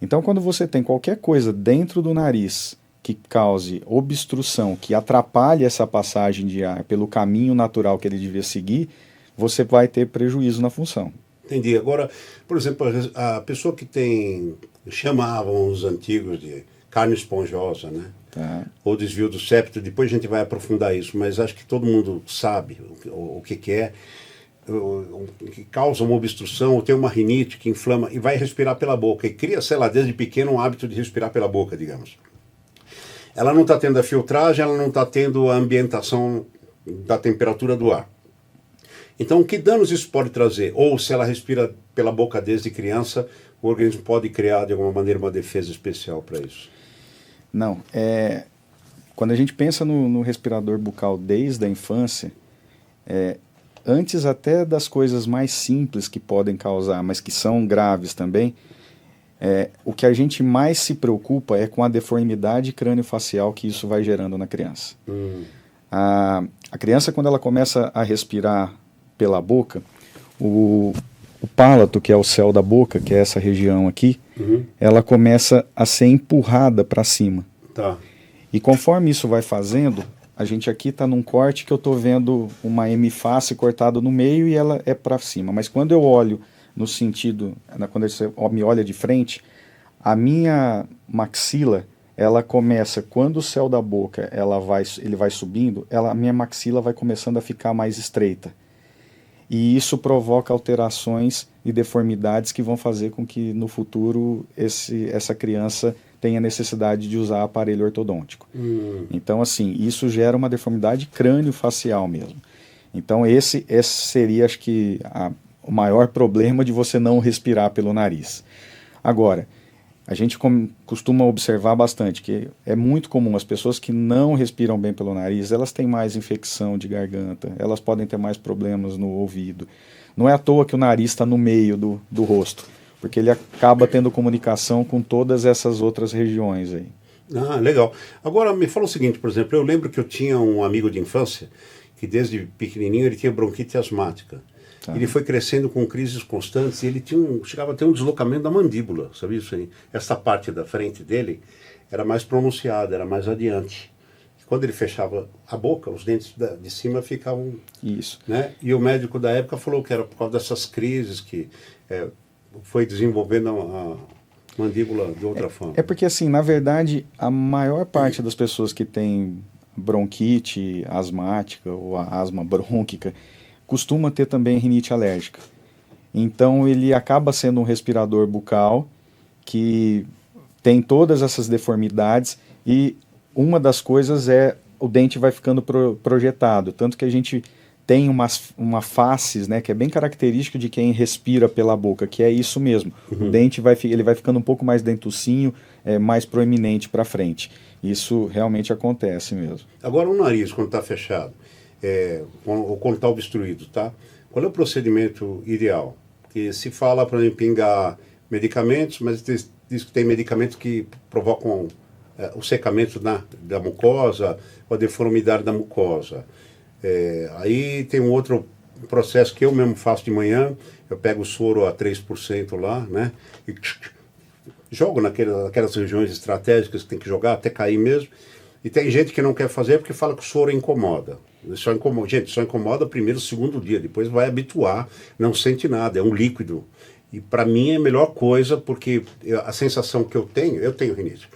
Então, quando você tem qualquer coisa dentro do nariz que cause obstrução, que atrapalhe essa passagem de ar pelo caminho natural que ele devia seguir, você vai ter prejuízo na função. Entendi. Agora, por exemplo, a pessoa que chamavam os antigos de carne esponjosa, né? Tá. Ou desvio do septo, depois a gente vai aprofundar isso, mas acho que todo mundo sabe o que é, que causa uma obstrução, ou tem uma rinite que inflama e vai respirar pela boca, e cria, sei lá, desde pequeno um hábito de respirar pela boca, digamos. Ela não está tendo a filtragem, ela não está tendo a ambientação da temperatura do ar. Então, que danos isso pode trazer? Ou se ela respira pela boca desde criança, o organismo pode criar de alguma maneira uma defesa especial para isso? Não, quando a gente pensa no respirador bucal desde a infância, antes até das coisas mais simples que podem causar, mas que são graves também, o que a gente mais se preocupa é com a deformidade crâniofacial que isso vai gerando na criança. A criança, quando ela começa a respirar pela boca, o pálato, que é o céu da boca, que é essa região aqui, ela começa a ser empurrada para cima. Tá. E conforme isso vai fazendo, a gente aqui está num corte que eu estou vendo uma hemiface cortada no meio e ela é para cima. Mas quando eu olho no sentido, quando você me olha de frente, a minha maxila, ela começa, quando o céu da boca ele vai subindo, a minha maxila vai começando a ficar mais estreita. E isso provoca alterações e deformidades que vão fazer com que no futuro essa criança tenha necessidade de usar aparelho ortodôntico. Então, assim, isso gera uma deformidade crânio-facial mesmo. Então, esse seria, acho que, o maior problema de você não respirar pelo nariz. Agora, a gente costuma observar bastante que é muito comum as pessoas que não respiram bem pelo nariz, elas têm mais infecção de garganta, elas podem ter mais problemas no ouvido. Não é à toa que o nariz está no meio do rosto, porque ele acaba tendo comunicação com todas essas outras regiões aí. Ah, legal. Agora, me fala o seguinte, por exemplo, eu lembro que eu tinha um amigo de infância que desde pequenininho ele tinha bronquite asmática. Tá. Ele foi crescendo com crises constantes e ele chegava a ter um deslocamento da mandíbula, sabia isso aí? Essa parte da frente dele era mais pronunciada, era mais adiante. Quando ele fechava a boca, os dentes de cima ficavam... Isso. Né? E o médico da época falou que era por causa dessas crises que foi desenvolvendo a mandíbula de outra forma. É porque, assim, na verdade, a maior parte das pessoas que têm bronquite asmática ou a asma brônquica costuma ter também rinite alérgica. Então ele acaba sendo um respirador bucal que tem todas essas deformidades e uma das coisas é o dente vai ficando projetado, tanto que a gente tem uma faces, né, que é bem característica de quem respira pela boca, que é isso mesmo. O dente ele vai ficando um pouco mais dentucinho, mais proeminente para frente. Isso realmente acontece mesmo. Agora o nariz, quando está fechado, ou quando está obstruído, tá? Qual é o procedimento ideal? Porque se fala para pingar medicamentos, mas diz que tem medicamentos que provocam o secamento da mucosa, ou a deformidade da mucosa. Aí tem um outro processo que eu mesmo faço de manhã, eu pego o soro a 3% lá, né? E jogo naquelas regiões estratégicas que tem que jogar até cair mesmo. E tem gente que não quer fazer porque fala que o soro incomoda. Gente, só incomoda primeiro, segundo dia, depois vai habituar, não sente nada, é um líquido. E para mim é a melhor coisa, porque a sensação que eu tenho rinite,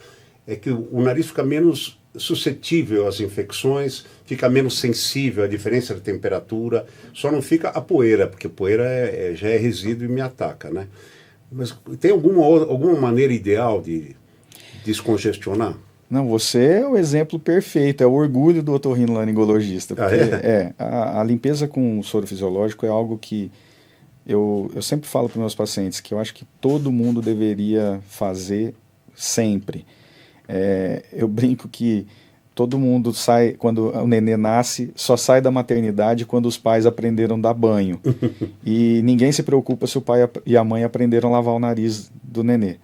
é que o nariz fica menos suscetível às infecções, fica menos sensível à diferença de temperatura, só não fica a poeira, porque a poeira já é resíduo e me ataca, né? Mas tem alguma maneira ideal de descongestionar? Não, você é o exemplo perfeito, é o orgulho do otorrinolaringologista. Porque a limpeza com soro fisiológico é algo que eu sempre falo para meus pacientes que eu acho que todo mundo deveria fazer sempre. Eu brinco que todo mundo sai, quando o nenê nasce, só sai da maternidade quando os pais aprenderam a dar banho. E ninguém se preocupa se o pai e a mãe aprenderam a lavar o nariz do nenê.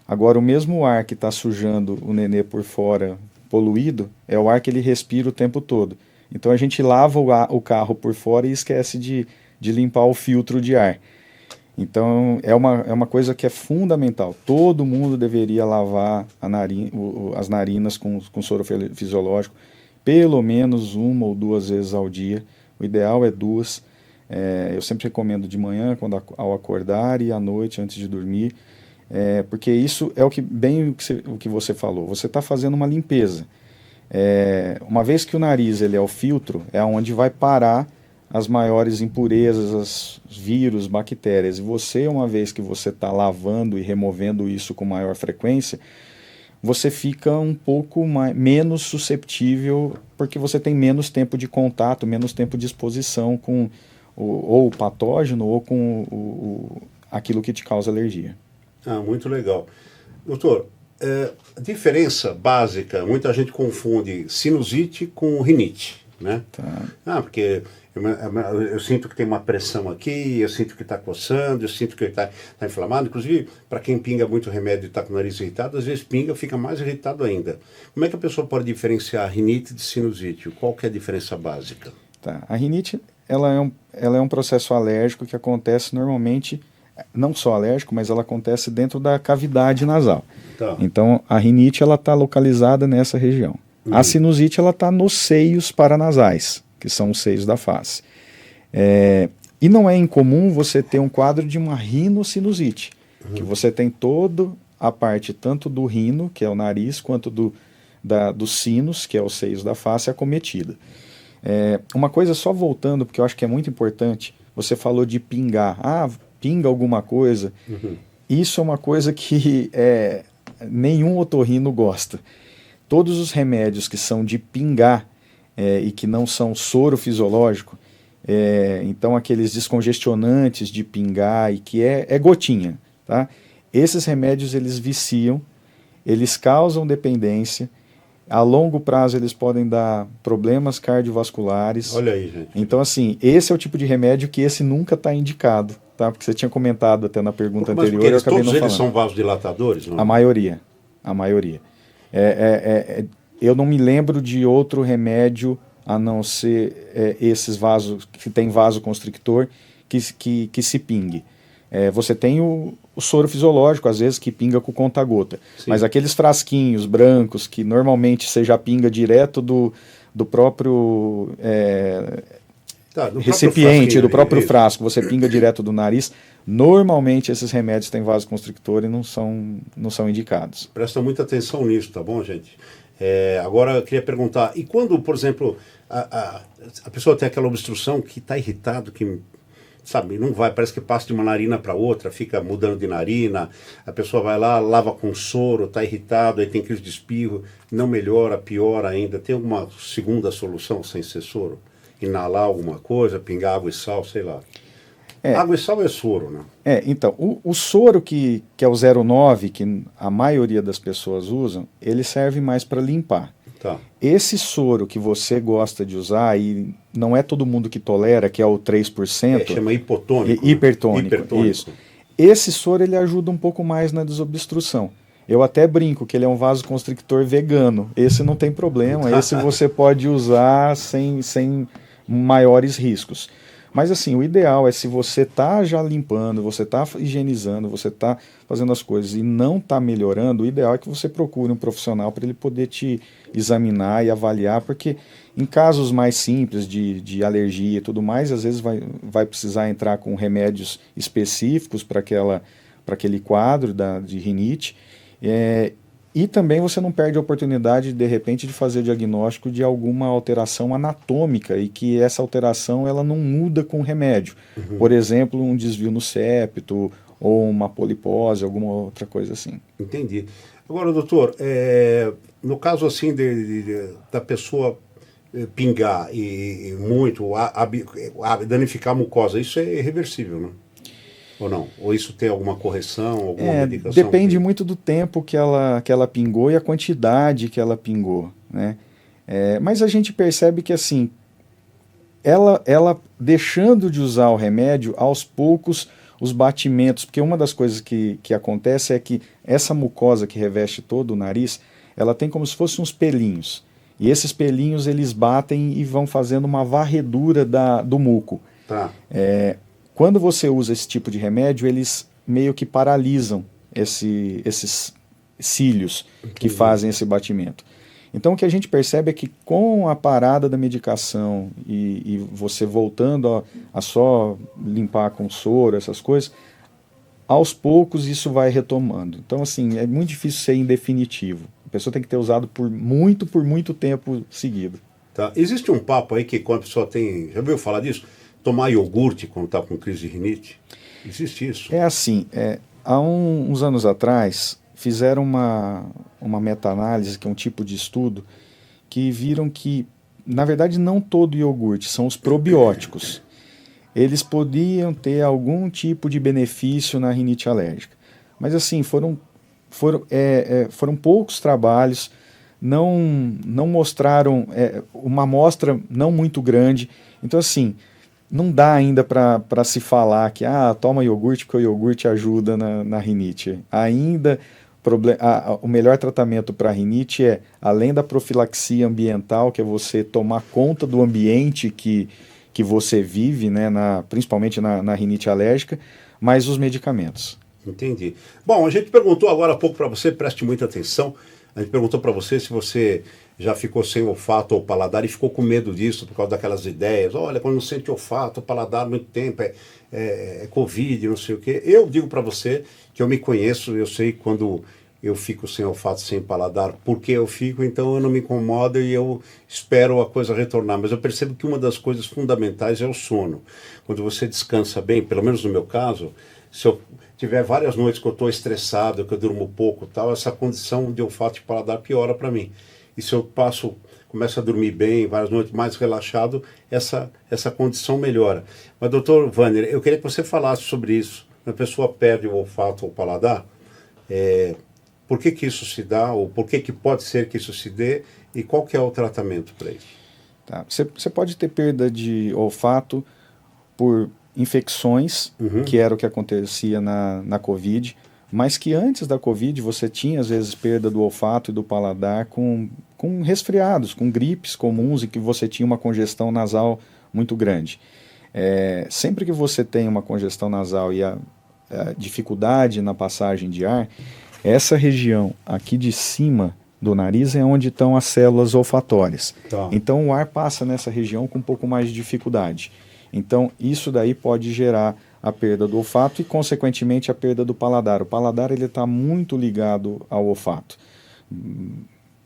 Agora, o mesmo ar que está sujando o nenê por fora, poluído, é o ar que ele respira o tempo todo. Então a gente lava o carro por fora e esquece de limpar o filtro de ar. Então é uma coisa que é fundamental. Todo mundo deveria lavar as narinas com soro fisiológico pelo menos 1 ou 2 vezes ao dia. O ideal é 2. Eu sempre recomendo de manhã, ao acordar, e à noite antes de dormir. Porque isso é o que você falou. Você está fazendo uma limpeza. Uma vez que o nariz ele é o filtro, é onde vai parar as maiores impurezas, os vírus, bactérias. E você, uma vez que você está lavando e removendo isso com maior frequência, você fica um pouco menos susceptível, porque você tem menos tempo de contato, menos tempo de exposição com ou o patógeno ou com aquilo que te causa alergia. Muito legal. Doutor, a diferença básica, muita gente confunde sinusite com rinite, né? Tá. Porque eu sinto que tem uma pressão aqui, eu sinto que está coçando, eu sinto que está inflamado. Inclusive, para quem pinga muito remédio e está com o nariz irritado, às vezes pinga, fica mais irritado ainda. Como é que a pessoa pode diferenciar rinite de sinusite? Qual que é a diferença básica? Tá. A rinite ela é um processo alérgico que acontece normalmente, não só alérgico, mas ela acontece dentro da cavidade nasal. Tá. Então, a rinite está localizada nessa região. A sinusite está nos seios paranasais, que são os seios da face. E não é incomum você ter um quadro de uma rinocinusite, que você tem toda a parte tanto do rino, que é o nariz, quanto dos sinos, que é os seios da face, acometida. Uma coisa só voltando, porque eu acho que é muito importante, você falou de pingar. Pinga alguma coisa. Isso é uma coisa que nenhum otorrino gosta. Todos os remédios que são de pingar e que não são soro fisiológico, então aqueles descongestionantes de pingar e que é gotinha, tá? Esses remédios eles viciam, eles causam dependência, a longo prazo eles podem dar problemas cardiovasculares. Olha aí, gente. Então assim, esse é o tipo de remédio que esse nunca está indicado, tá? Porque você tinha comentado até na pergunta anterior, eu acabei não falando. Todos eles são vasodilatadores? Não? A maioria. Eu não me lembro de outro remédio a não ser esses vasos que tem vasoconstrictor que se pingue. Você tem o soro fisiológico, às vezes, que pinga com conta-gota. Mas aqueles frasquinhos brancos que normalmente você já pinga direto do próprio recipiente, do próprio frasco, você pinga direto do nariz, normalmente esses remédios têm vasoconstrictor e não são indicados. Presta muita atenção nisso, tá bom, gente? Agora eu queria perguntar, e quando, por exemplo, a pessoa tem aquela obstrução que está irritado, que sabe, não vai, parece que passa de uma narina para outra, fica mudando de narina, a pessoa vai lá, lava com soro, está irritado, aí tem crise de espirro, não melhora, piora ainda. Tem alguma segunda solução sem ser soro? Inalar alguma coisa, pingar água e sal, sei lá. Água e sal é soro, né? Então, o soro que é o 09, que a maioria das pessoas usam, ele serve mais para limpar. Tá. Esse soro que você gosta de usar, e não é todo mundo que tolera, que é o 3%. Chama hipotônico. Hipertônico, isso. Esse soro ele ajuda um pouco mais na desobstrução. Eu até brinco que ele é um vasoconstrictor vegano. Esse não tem problema, esse você pode usar sem maiores riscos. Mas assim, o ideal é, se você está já limpando, você está higienizando, você está fazendo as coisas e não está melhorando, o ideal é que você procure um profissional para ele poder te examinar e avaliar, porque em casos mais simples de alergia e tudo mais, às vezes vai precisar entrar com remédios específicos para aquele quadro de rinite. E também você não perde a oportunidade, de repente, de fazer o diagnóstico de alguma alteração anatômica e que essa alteração ela não muda com o remédio. Uhum. Por exemplo, um desvio no septo ou uma polipose, alguma outra coisa assim. Entendi. Agora, doutor, no caso assim da pessoa pingar e muito, danificar a mucosa, isso é irreversível, né? Ou não? Ou isso tem alguma correção, alguma medicação? Depende muito do tempo que ela pingou e a quantidade que ela pingou, né? Mas a gente percebe que assim, ela deixando de usar o remédio, aos poucos os batimentos, porque uma das coisas que acontece é que essa mucosa que reveste todo o nariz, ela tem como se fossem uns pelinhos. E esses pelinhos eles batem e vão fazendo uma varredura do muco. Tá. Quando você usa esse tipo de remédio, eles meio que paralisam esses cílios que fazem esse batimento. Então o que a gente percebe é que com a parada da medicação e você voltando a só limpar com soro, essas coisas, aos poucos isso vai retomando. Então assim, é muito difícil ser em definitivo. A pessoa tem que ter usado por muito tempo seguido. Tá. Existe um papo aí que quando a pessoa tem... Já ouviu falar disso? Tomar iogurte quando está com crise de rinite? Existe isso? É assim, há uns anos atrás fizeram uma meta-análise, que é um tipo de estudo, que viram que, na verdade, não todo iogurte, são os probióticos. Eles podiam ter algum tipo de benefício na rinite alérgica. Mas assim, foram poucos trabalhos, não mostraram uma amostra não muito grande. Então assim, não dá ainda para se falar que toma iogurte porque o iogurte ajuda na rinite. Ainda o melhor tratamento para a rinite é, além da profilaxia ambiental, que é você tomar conta do ambiente que você vive, né, principalmente na rinite alérgica, mas os medicamentos. Entendi. Bom, a gente perguntou agora há pouco para você, preste muita atenção, a gente perguntou para você se você já ficou sem olfato ou paladar e ficou com medo disso por causa daquelas ideias. Olha, quando não sente olfato ou paladar há muito tempo, é Covid, não sei o quê. Eu digo para você que eu me conheço, eu sei quando eu fico sem olfato, sem paladar, porque eu fico, então eu não me incomodo e eu espero a coisa retornar. Mas eu percebo que uma das coisas fundamentais é o sono. Quando você descansa bem, pelo menos no meu caso, se eu tiver várias noites que eu estou estressado, que eu durmo pouco, tal, essa condição de olfato e paladar piora para mim. E se eu começo a dormir bem, várias noites mais relaxado, essa condição melhora. Mas, doutor Wagner, eu queria que você falasse sobre isso. A pessoa perde o olfato ou o paladar, por que isso se dá, ou por que pode ser que isso se dê, e qual que é o tratamento para isso? Tá. Você pode ter perda de olfato por infecções, que era o que acontecia na Covid, mas que antes da Covid você tinha, às vezes, perda do olfato e do paladar com resfriados, com gripes comuns, e que você tinha uma congestão nasal muito grande. Sempre que você tem uma congestão nasal e a dificuldade na passagem de ar, essa região aqui de cima do nariz é onde estão as células olfatórias. Tá. Então o ar passa nessa região com um pouco mais de dificuldade. Então isso daí pode gerar a perda do olfato e, consequentemente, a perda do paladar. O paladar está muito ligado ao olfato.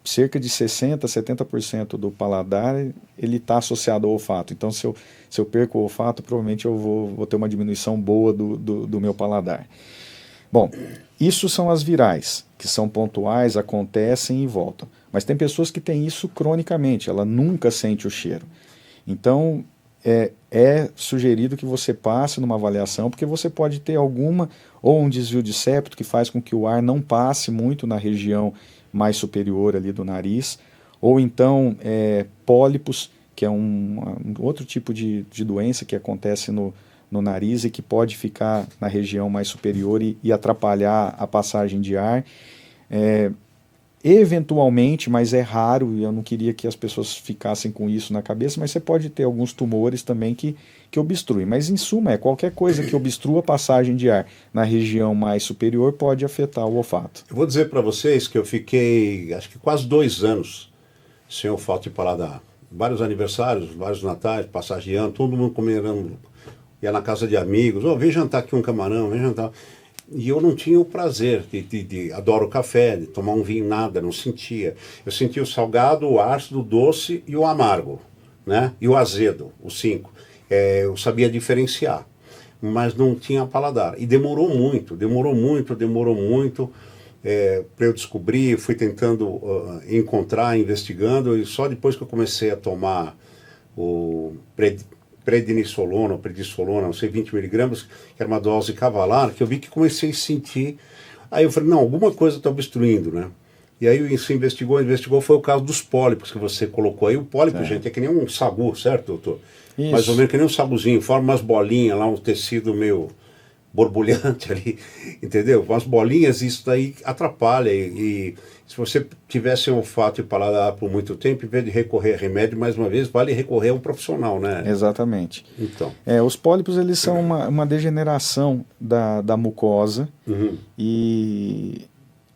cerca de 60%, 70% do paladar ele está associado ao olfato. Então, se eu perco o olfato, provavelmente eu vou ter uma diminuição boa do meu paladar. Bom, isso são as virais, que são pontuais, acontecem e voltam. Mas tem pessoas que têm isso cronicamente, ela nunca sente o cheiro. Então, é sugerido que você passe numa avaliação, porque você pode ter ou um desvio de septo, que faz com que o ar não passe muito na região mais superior ali do nariz, ou então pólipos, que é um outro tipo de doença que acontece no nariz e que pode ficar na região mais superior e atrapalhar a passagem de ar. Eventualmente, mas é raro, e eu não queria que as pessoas ficassem com isso na cabeça, mas você pode ter alguns tumores também que obstruem. Mas, em suma, qualquer coisa que obstrua a passagem de ar na região mais superior pode afetar o olfato. Eu vou dizer para vocês que eu fiquei, acho que quase 2 anos sem olfato e paladar. Vários aniversários, vários natais, passagem de ano, todo mundo comendo, ia na casa de amigos, vem jantar aqui um camarão, vem jantar... E eu não tinha o prazer adoro café, de tomar um vinho, nada, não sentia. Eu sentia o salgado, o ácido, o doce e o amargo, né? E o azedo, os 5. Eu sabia diferenciar, mas não tinha paladar. E demorou muito para eu descobrir, fui tentando encontrar, investigando, e só depois que eu comecei a tomar o prednisolona, não sei, 20 miligramas, que era uma dose cavalar, que eu vi que comecei a sentir. Aí eu falei, não, alguma coisa está obstruindo, né? E aí se investigou, foi o caso dos pólipos que você colocou aí. O pólipo, gente, é que nem um sagu, certo, doutor? Isso. Mais ou menos que nem um saguzinho, forma umas bolinhas lá, um tecido meio borbulhante ali, entendeu? Umas bolinhas, isso daí atrapalha. E se você tivesse olfato e paladar por muito tempo, em vez de recorrer a remédio, mais uma vez, vale recorrer a um profissional, né? Exatamente. Então. Os pólipos, eles são uma degeneração da mucosa, e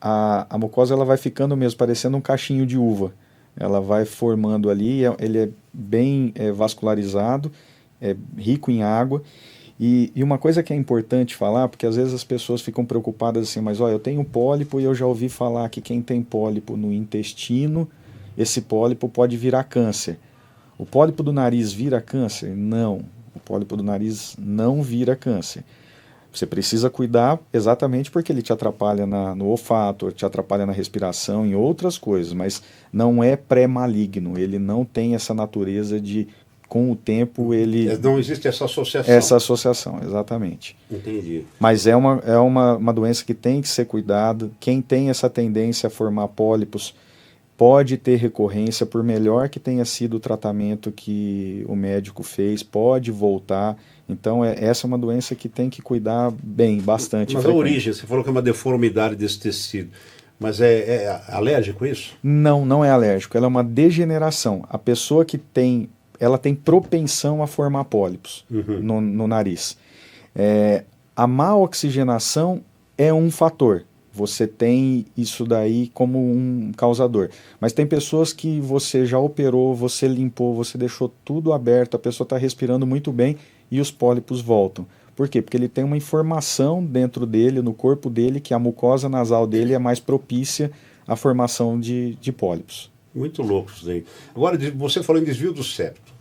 a mucosa ela vai ficando mesmo, parecendo um cachinho de uva. Ela vai formando ali, ele é bem vascularizado, é rico em água. E uma coisa que é importante falar, porque às vezes as pessoas ficam preocupadas assim, mas eu tenho pólipo e eu já ouvi falar que quem tem pólipo no intestino, esse pólipo pode virar câncer. O pólipo do nariz vira câncer? Não, o pólipo do nariz não vira câncer. Você precisa cuidar exatamente porque ele te atrapalha no olfato, te atrapalha na respiração, em outras coisas, mas não é pré-maligno, ele não tem essa natureza de... Com o tempo ele... Não existe essa associação. Essa associação, exatamente. Entendi. Mas é uma doença que tem que ser cuidado. Quem tem essa tendência a formar pólipos pode ter recorrência, por melhor que tenha sido o tratamento que o médico fez, pode voltar. Então essa é uma doença que tem que cuidar bem, bastante. Mas a origem, você falou que é uma deformidade desse tecido. Mas é alérgico isso? Não, não é alérgico. Ela é uma degeneração. A pessoa que tem... ela tem propensão a formar pólipos no nariz. A má oxigenação é um fator. Você tem isso daí como um causador. Mas tem pessoas que você já operou, você limpou, você deixou tudo aberto, a pessoa está respirando muito bem e os pólipos voltam. Por quê? Porque ele tem uma informação dentro dele, no corpo dele, que a mucosa nasal dele é mais propícia à formação de pólipos. Muito louco isso daí. Agora, você falou em desvio do septo.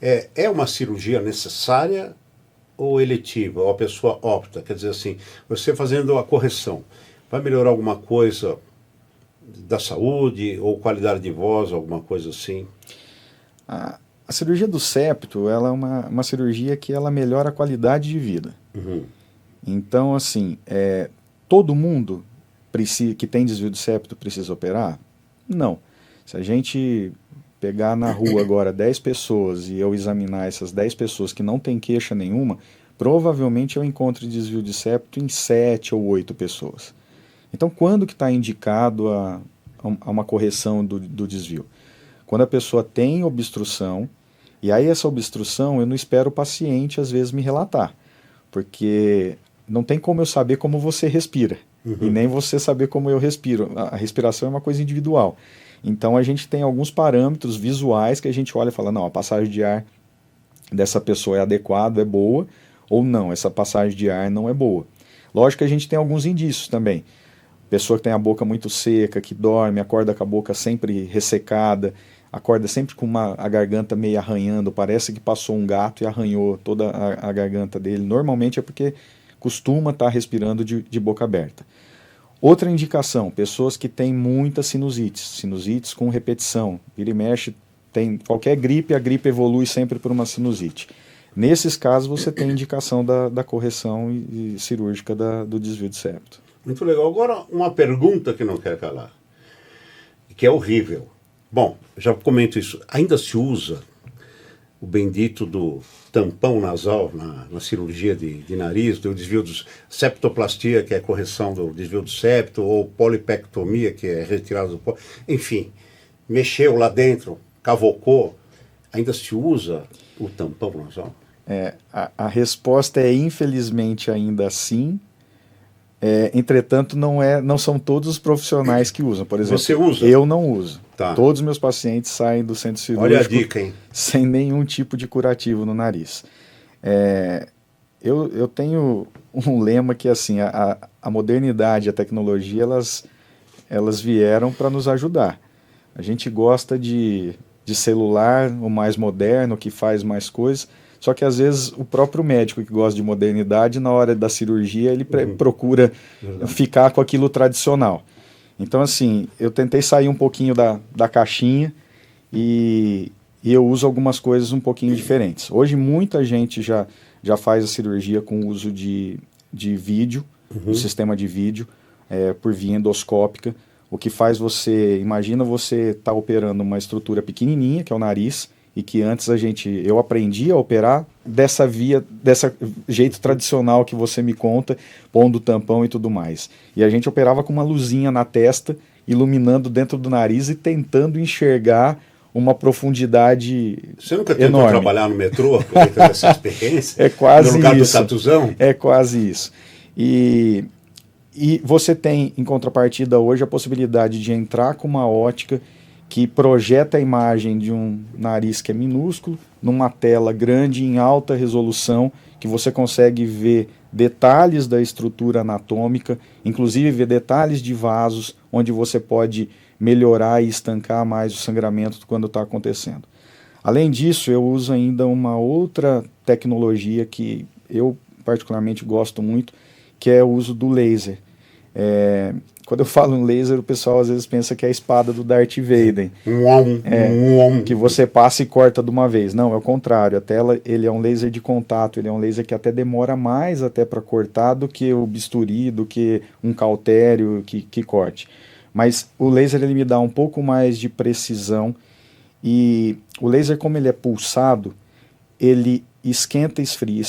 É uma cirurgia necessária ou eletiva? Ou a pessoa opta? Quer dizer assim, você fazendo a correção, vai melhorar alguma coisa da saúde ou qualidade de voz, alguma coisa assim? A cirurgia do septo, ela é uma cirurgia que ela melhora a qualidade de vida. Então, assim, todo mundo que tem desvio de septo precisa operar? Não. Se a gente pegar na rua agora 10 pessoas e eu examinar essas 10 pessoas que não têm queixa nenhuma, provavelmente eu encontro desvio de septo em 7 ou 8 pessoas. Então, quando que está indicado a uma correção do desvio? Quando a pessoa tem obstrução, e aí essa obstrução eu não espero o paciente às vezes me relatar, porque não tem como eu saber como você respira, e nem você saber como eu respiro. A respiração é uma coisa individual. Então a gente tem alguns parâmetros visuais que a gente olha e fala, não, a passagem de ar dessa pessoa é adequada, é boa, ou não, essa passagem de ar não é boa. Lógico que a gente tem alguns indícios também. A pessoa que tem a boca muito seca, que dorme, acorda com a boca sempre ressecada, acorda sempre com a garganta meio arranhando, parece que passou um gato e arranhou toda a garganta dele. Normalmente é porque costuma estar respirando de boca aberta. Outra indicação, pessoas que têm muitas sinusites com repetição, vira e mexe, tem qualquer gripe, a gripe evolui sempre por uma sinusite. Nesses casos você tem indicação da correção cirúrgica do desvio de septo. Muito legal. Agora uma pergunta que não quer calar, que é horrível. Bom, já comento isso. Ainda se usa o bendito do tampão nasal na cirurgia de nariz, do desvio dos septoplastia, que é a correção do desvio do septo, ou polipectomia, que é retirada do pó. Enfim, mexeu lá dentro, cavocou. Ainda se usa o tampão nasal? A resposta é infelizmente ainda sim. Entretanto, não são todos os profissionais que usam. Por exemplo, você usa? Eu não uso. Tá. Todos os meus pacientes saem do centro cirúrgico. Olha a dica, hein? Sem nenhum tipo de curativo no nariz. Eu tenho um lema que assim, a modernidade e a tecnologia elas vieram para nos ajudar. A gente gosta de celular, o mais moderno, que faz mais coisas. Só que às vezes o próprio médico que gosta de modernidade, na hora da cirurgia, ele procura ficar com aquilo tradicional. Então assim, eu tentei sair um pouquinho da caixinha e eu uso algumas coisas um pouquinho diferentes. Hoje muita gente já faz a cirurgia com o uso de vídeo, do sistema de vídeo, por via endoscópica, o que faz imagina você estar operando uma estrutura pequenininha, que é o nariz, e que antes eu aprendi a operar desse jeito tradicional que você me conta, pondo tampão e tudo mais. E a gente operava com uma luzinha na testa, iluminando dentro do nariz e tentando enxergar uma profundidade enorme. Você nunca tentou trabalhar no metrô, aproveitando essa experiência? É quase no lugar isso. Do tatuzão? É quase isso. E você tem, em contrapartida hoje, a possibilidade de entrar com uma ótica que projeta a imagem de um nariz que é minúsculo, numa tela grande, em alta resolução, que você consegue ver detalhes da estrutura anatômica, inclusive ver detalhes de vasos, onde você pode melhorar e estancar mais o sangramento quando está acontecendo. Além disso, eu uso ainda uma outra tecnologia que eu particularmente gosto muito, que é o uso do laser. Quando eu falo em laser, o pessoal às vezes pensa que é a espada do Darth Vader. Que você passa e corta de uma vez. Não, é o contrário. A tela, ele é um laser de contato, ele é um laser que até demora mais até para cortar do que o bisturi, do que um cautério que corte. Mas o laser ele me dá um pouco mais de precisão e o laser, como ele é pulsado, ele esquenta e esfria,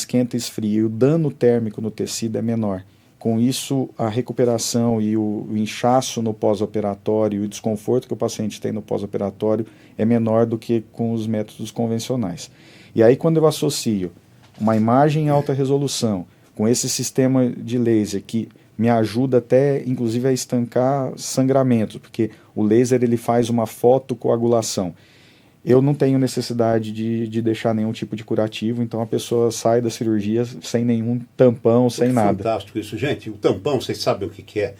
e o dano térmico no tecido é menor. Com isso, a recuperação e o inchaço no pós-operatório e o desconforto que o paciente tem no pós-operatório é menor do que com os métodos convencionais. E aí, quando eu associo uma imagem em alta resolução com esse sistema de laser que me ajuda até, inclusive, a estancar sangramentos, porque o laser ele faz uma fotocoagulação. Eu não tenho necessidade de deixar nenhum tipo de curativo, então a pessoa sai da cirurgia sem nenhum tampão, sem nada. Fantástico isso, gente. O tampão, vocês sabem o que é.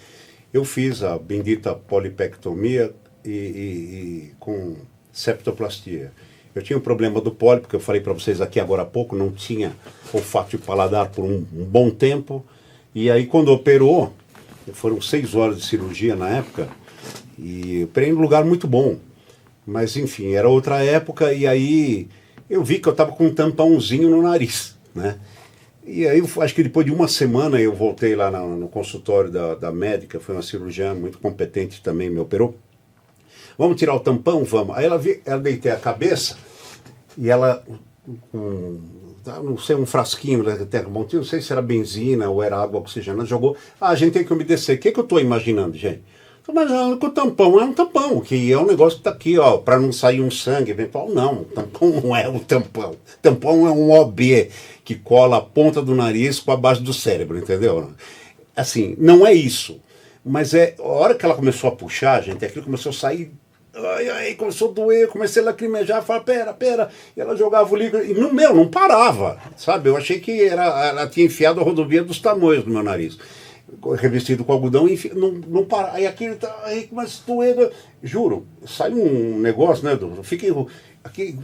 Eu fiz a bendita polipectomia e com septoplastia. Eu tinha um problema do pólipo, que eu falei para vocês aqui agora há pouco, não tinha olfato e paladar por um bom tempo. E aí quando operou, foram 6 horas de cirurgia na época, e eu operei num lugar muito bom. Mas, enfim, era outra época e aí eu vi que eu estava com um tampãozinho no nariz, né? E aí, acho que depois de uma semana eu voltei lá no consultório da médica, foi uma cirurgiã muito competente também, me operou. Vamos tirar o tampão? Vamos. Aí ela deitei a cabeça e ela, não sei, um frasquinho, não sei se era benzina ou era água oxigenada, jogou. A gente tem que umedecer. O que eu estou imaginando, gente? Mas o tampão é um tampão, que é um negócio que está aqui, ó, para não sair um sangue eventual. Não, o tampão não é o tampão. O tampão é um OB que cola a ponta do nariz com a base do cérebro, entendeu? Assim, não é isso. Mas a hora que ela começou a puxar, gente, aquilo começou a sair, aí começou a doer, comecei a lacrimejar, falar, pera. E ela jogava o líquido, e não parava, sabe? Eu achei que ela tinha enfiado a rodovia dos Tamoios no meu nariz. revestido com algodão e não para. Aí aquilo tá, aí começa a doer, juro, sai um negócio, né, fica aqui,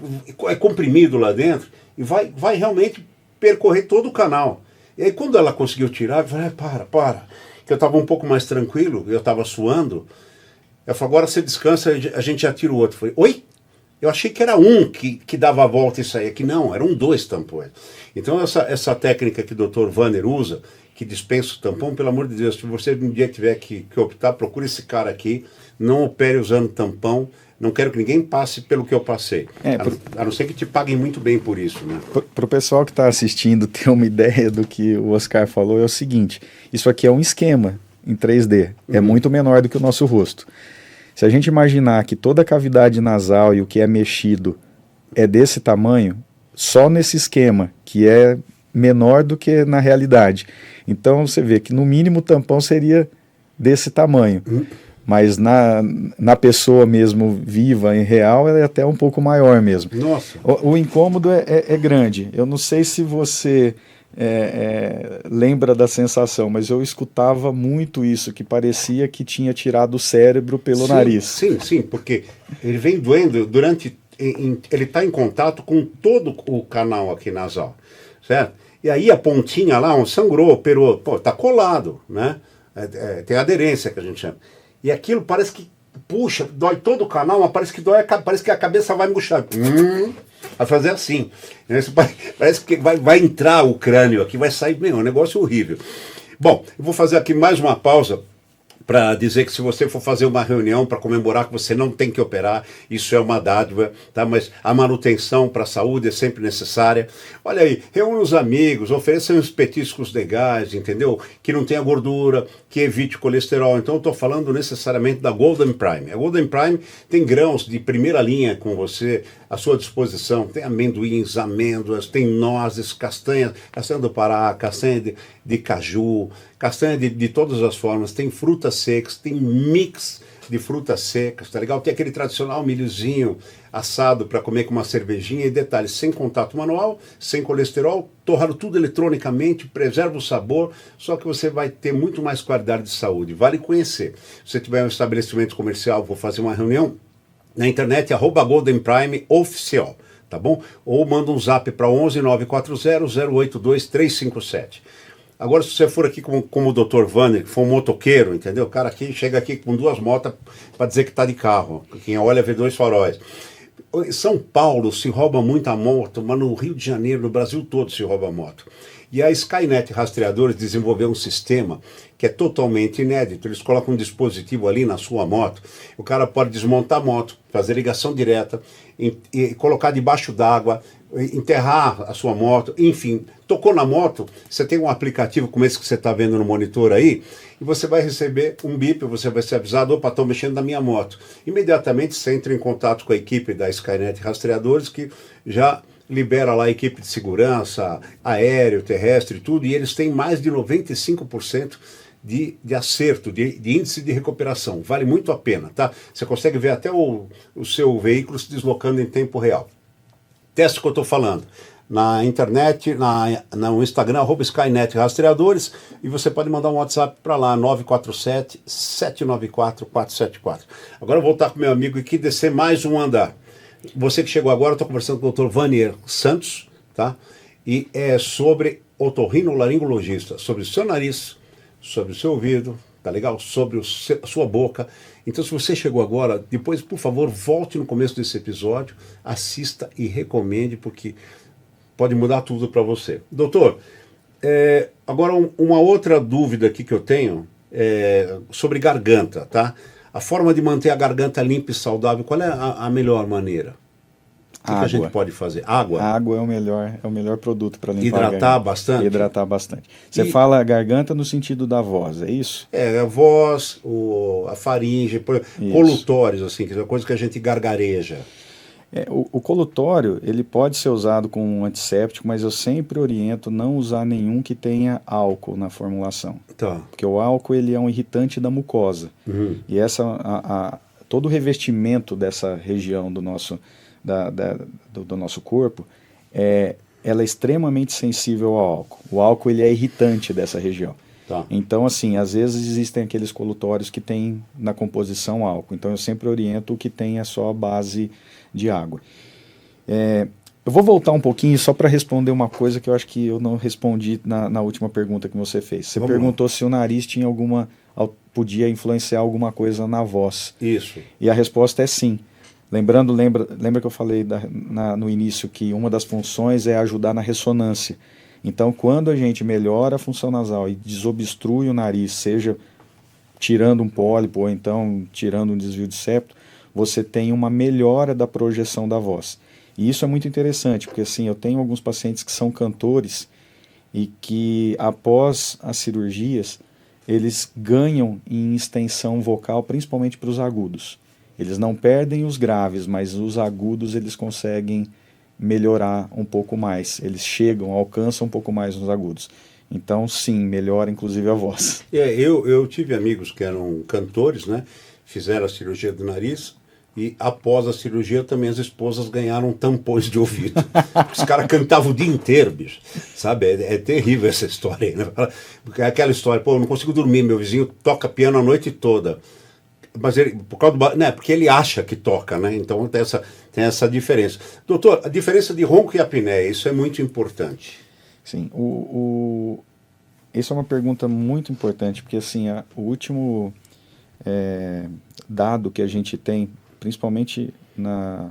é comprimido lá dentro e vai realmente percorrer todo o canal. E aí quando ela conseguiu tirar, eu falei, para, que eu estava um pouco mais tranquilo, eu estava suando, ela falou, agora você descansa, a gente já tira o outro. Eu falei, oi? Eu achei que era um que dava a volta e saía, que não, eram 2 tampões. Então essa técnica que o Dr. Vanner usa, que dispensa o tampão, pelo amor de Deus, se você um dia tiver que optar, procure esse cara aqui, não opere usando tampão, não quero que ninguém passe pelo que eu passei. A não ser que te paguem muito bem por isso. Né? Para o pessoal que está assistindo ter uma ideia do que o Oscar falou, é o seguinte, isso aqui é um esquema em 3D, é muito menor do que o nosso rosto. Se a gente imaginar que toda a cavidade nasal e o que é mexido é desse tamanho, só nesse esquema, que é menor do que na realidade. Então você vê que no mínimo o tampão seria desse tamanho. Mas na pessoa mesmo viva, em real, ela é até um pouco maior mesmo. Nossa. O incômodo é grande. Eu não sei se você lembra da sensação, mas eu escutava muito isso, que parecia que tinha tirado o cérebro pelo nariz. Sim, porque ele vem doendo durante... ele está em contato com todo o canal aqui nasal, certo? E aí a pontinha lá, sangrou, operou, tá colado, né? Tem aderência que a gente chama. E aquilo parece que, puxa, dói todo o canal, mas parece que a cabeça vai murchar. Vai fazer assim. Parece que vai entrar o crânio aqui, vai sair, é um negócio horrível. Bom, eu vou fazer aqui mais uma pausa para dizer que se você for fazer uma reunião para comemorar que você não tem que operar, isso é uma dádiva, tá? Mas a manutenção para a saúde é sempre necessária. Olha aí, reúna os amigos, ofereça uns petiscos legais, entendeu? Que não tenha gordura, que evite colesterol. Então eu estou falando necessariamente da Golden Prime. A Golden Prime tem grãos de primeira linha com você à sua disposição. Tem amendoins, amêndoas, tem nozes, castanha do Pará, castanha de caju, castanha de todas as formas, tem frutas secas, tem mix de frutas secas, tá legal? Tem aquele tradicional milhozinho assado para comer com uma cervejinha, e detalhe, sem contato manual, sem colesterol, torrado tudo eletronicamente, preserva o sabor, só que você vai ter muito mais qualidade de saúde, vale conhecer. Se você tiver um estabelecimento comercial, vou fazer uma reunião, na internet, @Golden Prime Oficial, tá bom? Ou manda um zap para 11 940 082 357. Agora, se você for aqui como o Dr. Vanner, que for um motoqueiro, entendeu? O cara aqui chega aqui com 2 motos para dizer que está de carro. Quem olha vê 2 faróis. Em São Paulo se rouba muita moto, mas no Rio de Janeiro, no Brasil todo se rouba moto. E a Skynet Rastreadores desenvolveu um sistema que é totalmente inédito. Eles colocam um dispositivo ali na sua moto. O cara pode desmontar a moto, fazer ligação direta, e colocar debaixo d'água, enterrar a sua moto, enfim, tocou na moto, você tem um aplicativo como esse que você está vendo no monitor aí, e você vai receber um bip, você vai ser avisado, opa, estou mexendo na minha moto. Imediatamente você entra em contato com a equipe da Skynet Rastreadores, que já libera lá a equipe de segurança, aéreo, terrestre e tudo, e eles têm mais de 95% de acerto, de índice de recuperação. Vale muito a pena, tá? Você consegue ver até o seu veículo se deslocando em tempo real. Teste que eu estou falando. Na internet, no Instagram, @Skynet Rastreadores, e você pode mandar um WhatsApp para lá, 947-794-474. Agora eu vou voltar com meu amigo aqui, descer mais um andar. Você que chegou agora, eu estou conversando com o Dr. Vanner Santos, tá? E é sobre otorrinolaringologista, sobre o seu nariz, sobre o seu ouvido, tá legal? Sobre a sua boca. Então, se você chegou agora, depois, por favor, volte no começo desse episódio, assista e recomende, porque pode mudar tudo para você. Doutor, agora uma outra dúvida aqui que eu tenho é sobre garganta, tá? A forma de manter a garganta limpa e saudável, qual é a melhor maneira? O que a gente pode fazer? Água? A água é o melhor produto para limpar Hidratar a garganta. bastante? Hidratar bastante. Você fala garganta no sentido da voz, é isso? A voz, a faringe, colutórios, assim, que é uma coisa que a gente gargareja. O colutório, ele pode ser usado como um antisséptico, mas eu sempre oriento não usar nenhum que tenha álcool na formulação. Tá. Porque o álcool, ele é um irritante da mucosa. E todo o revestimento dessa região do nosso corpo, ela é extremamente sensível ao álcool. O álcool, ele é irritante dessa região. Tá. Então, assim, às vezes existem aqueles colutórios que tem na composição álcool. Então, eu sempre oriento o que tem só a base de água. Eu vou voltar um pouquinho só para responder uma coisa que eu acho que eu não respondi na última pergunta que você fez. Você perguntou se o nariz tinha podia influenciar alguma coisa na voz. Isso. E a resposta é sim. Lembra que eu falei no início que uma das funções é ajudar na ressonância. Então, quando a gente melhora a função nasal e desobstrui o nariz, seja tirando um pólipo ou então tirando um desvio de septo, você tem uma melhora da projeção da voz. E isso é muito interessante, porque assim, eu tenho alguns pacientes que são cantores e que após as cirurgias, eles ganham em extensão vocal, principalmente para os agudos. Eles não perdem os graves, mas os agudos eles conseguem melhorar um pouco mais. Eles alcançam um pouco mais nos agudos. Então, sim, melhora inclusive a voz. Eu tive amigos que eram cantores, né? Fizeram a cirurgia do nariz e após a cirurgia também as esposas ganharam tampões de ouvido. Os caras cantavam o dia inteiro, bicho. Sabe? É terrível essa história aí, né? Porque é aquela história, pô, eu não consigo dormir, meu vizinho toca piano a noite toda. Mas ele, por causa né, porque ele acha que toca, né? Então tem essa diferença. Doutor, a diferença de ronco e apneia, isso é muito importante. Sim, essa é uma pergunta muito importante, porque assim, o último dado que a gente tem, principalmente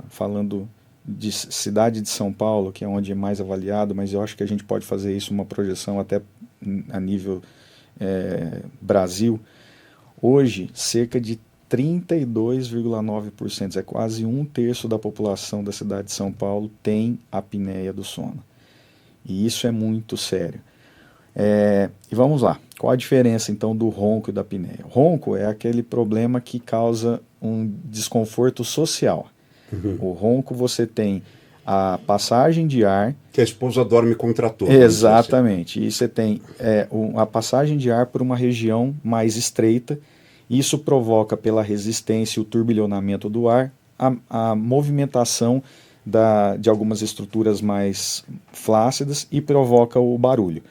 falando de cidade de São Paulo, que é onde é mais avaliado, mas eu acho que a gente pode fazer isso uma projeção até a nível Brasil. Hoje, cerca de 32,9%, é quase 1/3 da população da cidade de São Paulo tem apneia do sono. E isso é muito sério. E vamos lá, qual a diferença então do ronco e da apneia? O ronco é aquele problema que causa um desconforto social. Uhum. O ronco você tem a passagem de ar... Que a esposa dorme com o trator. Exatamente, e você tem a passagem de ar por uma região mais estreita. Isso provoca, pela resistência e o turbilhonamento do ar, a movimentação de algumas estruturas mais flácidas e provoca o barulho.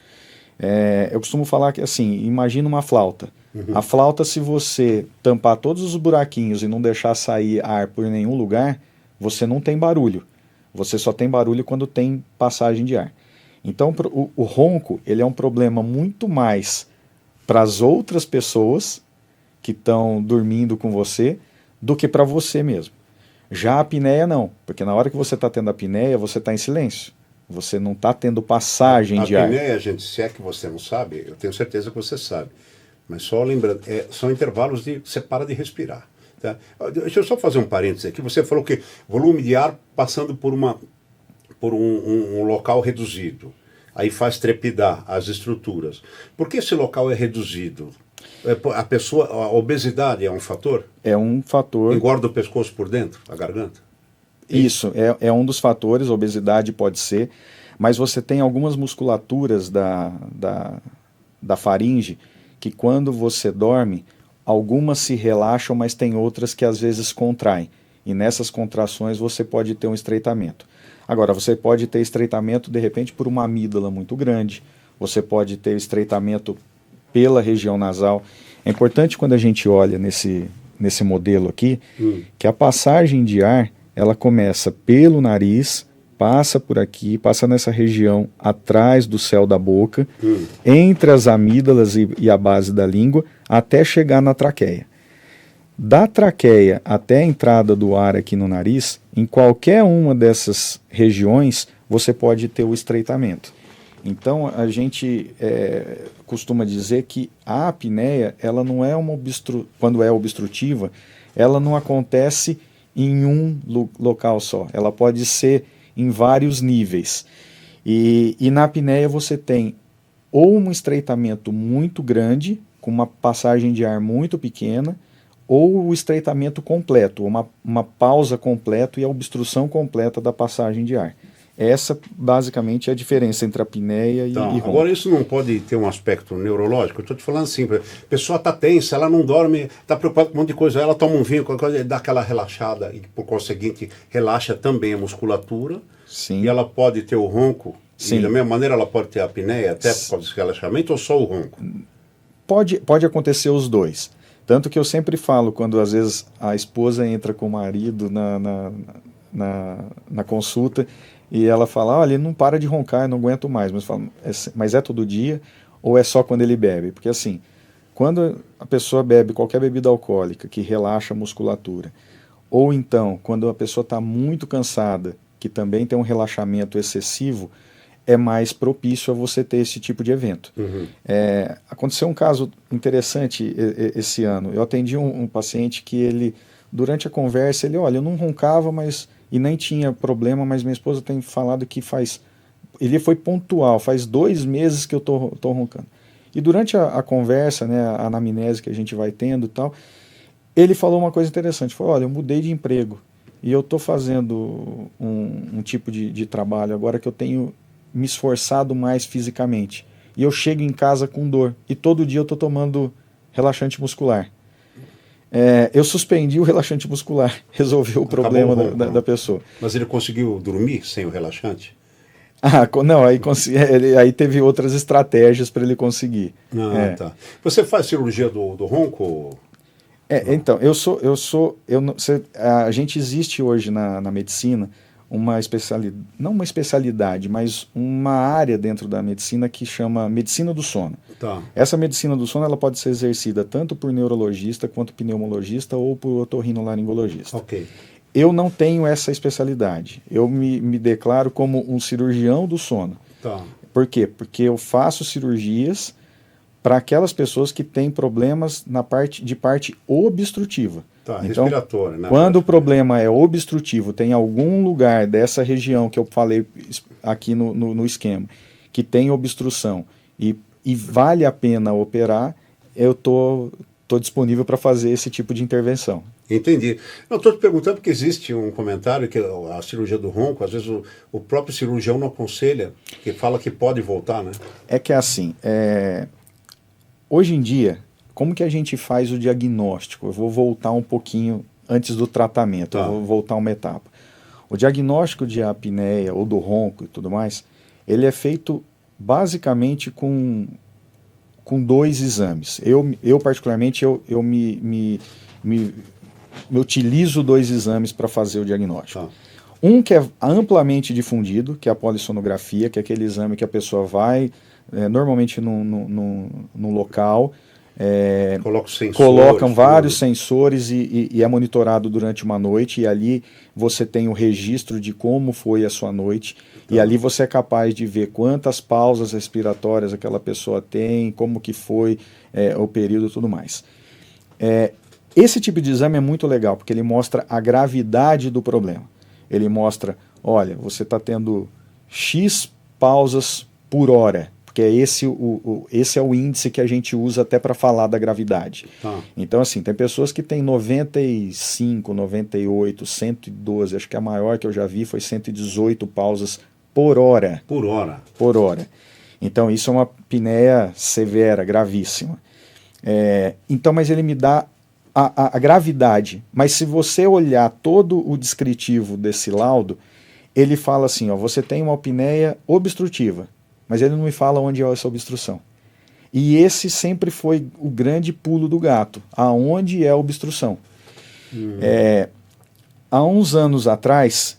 Eu costumo falar que, assim, imagina uma flauta. Uhum. A flauta, se você tampar todos os buraquinhos e não deixar sair ar por nenhum lugar, você não tem barulho. Você só tem barulho quando tem passagem de ar. Então, o ronco, ele é um problema muito mais para as outras pessoas que estão dormindo com você do que para você mesmo. Já a apneia não, porque na hora que você está tendo a apneia, você está em silêncio. Você não está tendo passagem de ar. A apneia, gente, se é que você não sabe, eu tenho certeza que você sabe. Mas só lembrando, são intervalos de você para de respirar. Tá? Deixa eu só fazer um parênteses aqui. Você falou que volume de ar passando por um local reduzido. Aí faz trepidar as estruturas. Por que esse local é reduzido? A obesidade é um fator? É um fator. Engorda o pescoço por dentro, a garganta? Isso, é um dos fatores, a obesidade pode ser, mas você tem algumas musculaturas da faringe que quando você dorme, algumas se relaxam, mas tem outras que às vezes contraem. E nessas contrações você pode ter um estreitamento. Agora, você pode ter estreitamento de repente por uma amígdala muito grande, você pode ter estreitamento pela região nasal. É importante quando a gente olha nesse modelo aqui, que a passagem de ar, ela começa pelo nariz, passa por aqui, passa nessa região atrás do céu da boca, entre as amígdalas e a base da língua, até chegar na traqueia. Da traqueia até a entrada do ar aqui no nariz, em qualquer uma dessas regiões, você pode ter o estreitamento. Então, a gente costuma dizer que a apneia, ela não é quando é obstrutiva, ela não acontece em um local só. Ela pode ser em vários níveis. E na apneia você tem ou um estreitamento muito grande, com uma passagem de ar muito pequena, ou o estreitamento completo, uma pausa completa e a obstrução completa da passagem de ar. Essa, basicamente, é a diferença entre a apneia e ronco. Agora, isso não pode ter um aspecto neurológico? Eu estou te falando assim, a pessoa está tensa, ela não dorme, está preocupada com um monte de coisa, ela toma um vinho, qualquer coisa, dá aquela relaxada, e por conseguinte, relaxa também a musculatura. Sim. E ela pode ter o ronco, Sim. e da mesma maneira ela pode ter a apneia, até por causa desse relaxamento, ou só o ronco? Pode acontecer os dois. Tanto que eu sempre falo, quando às vezes a esposa entra com o marido na consulta e ela fala, olha, ele não para de roncar, eu não aguento mais. Mas, eu falo, mas é todo dia ou é só quando ele bebe? Porque assim, quando a pessoa bebe qualquer bebida alcoólica que relaxa a musculatura, ou então quando a pessoa está muito cansada, que também tem um relaxamento excessivo, é mais propício a você ter esse tipo de evento. Uhum. Aconteceu um caso interessante esse ano. Eu atendi um paciente que ele, durante a conversa, olha, eu não roncava, e nem tinha problema, mas minha esposa tem falado que ele foi pontual, faz 2 meses que eu tô roncando. E durante a conversa, né, a anamnese que a gente vai tendo e tal, ele falou uma coisa interessante, falou, olha, eu mudei de emprego e eu estou fazendo um tipo de trabalho agora que eu tenho me esforçado mais fisicamente. E eu chego em casa com dor. E todo dia eu estou tomando relaxante muscular. Eu suspendi o relaxante muscular. Resolveu o problema da pessoa. Mas ele conseguiu dormir sem o relaxante? Não, aí teve outras estratégias para ele conseguir. Tá. Você faz cirurgia do ronco? Então, a gente existe hoje na medicina uma especialidade, não uma especialidade, mas uma área dentro da medicina que chama medicina do sono. Tá. Essa medicina do sono ela pode ser exercida tanto por neurologista, quanto pneumologista ou por otorrinolaringologista. Ok. Eu não tenho essa especialidade. Eu me declaro como um cirurgião do sono. Tá. Por quê? Porque eu faço cirurgias para aquelas pessoas que têm problemas na parte obstrutiva. Tá, então, respiratória, né? Quando o problema é obstrutivo, tem algum lugar dessa região que eu falei aqui no esquema, que tem obstrução e vale a pena operar, eu estou disponível para fazer esse tipo de intervenção. Entendi. Eu estou te perguntando porque existe um comentário que a cirurgia do ronco, às vezes o próprio cirurgião não aconselha, que fala que pode voltar, né? É que é assim, hoje em dia, como que a gente faz o diagnóstico? Eu vou voltar um pouquinho antes do tratamento, eu vou voltar uma etapa. O diagnóstico de apneia ou do ronco e tudo mais, ele é feito basicamente com 2 exames. Eu particularmente, eu me utilizo 2 exames para fazer o diagnóstico. Um que é amplamente difundido, que é a polissonografia, que é aquele exame que a pessoa vai, normalmente num local, colocam vários sensores e é monitorado durante uma noite, e ali você tem o registro de como foi a sua noite, e ali você é capaz de ver quantas pausas respiratórias aquela pessoa tem, como que foi o período e tudo mais. Esse tipo de exame é muito legal, porque ele mostra a gravidade do problema. Ele mostra, olha, você está tendo X pausas por hora, porque esse é o índice que a gente usa até para falar da gravidade. Então, assim, tem pessoas que têm 95, 98, 112, acho que a maior que eu já vi foi 118 pausas por hora. Por hora. Por hora. Então, isso é uma apneia severa, gravíssima. Então, mas ele me dá a gravidade. Mas se você olhar todo o descritivo desse laudo, ele fala assim, ó, você tem uma apneia obstrutiva, mas ele não me fala onde é essa obstrução. E esse sempre foi o grande pulo do gato, aonde é a obstrução. Há uns anos atrás,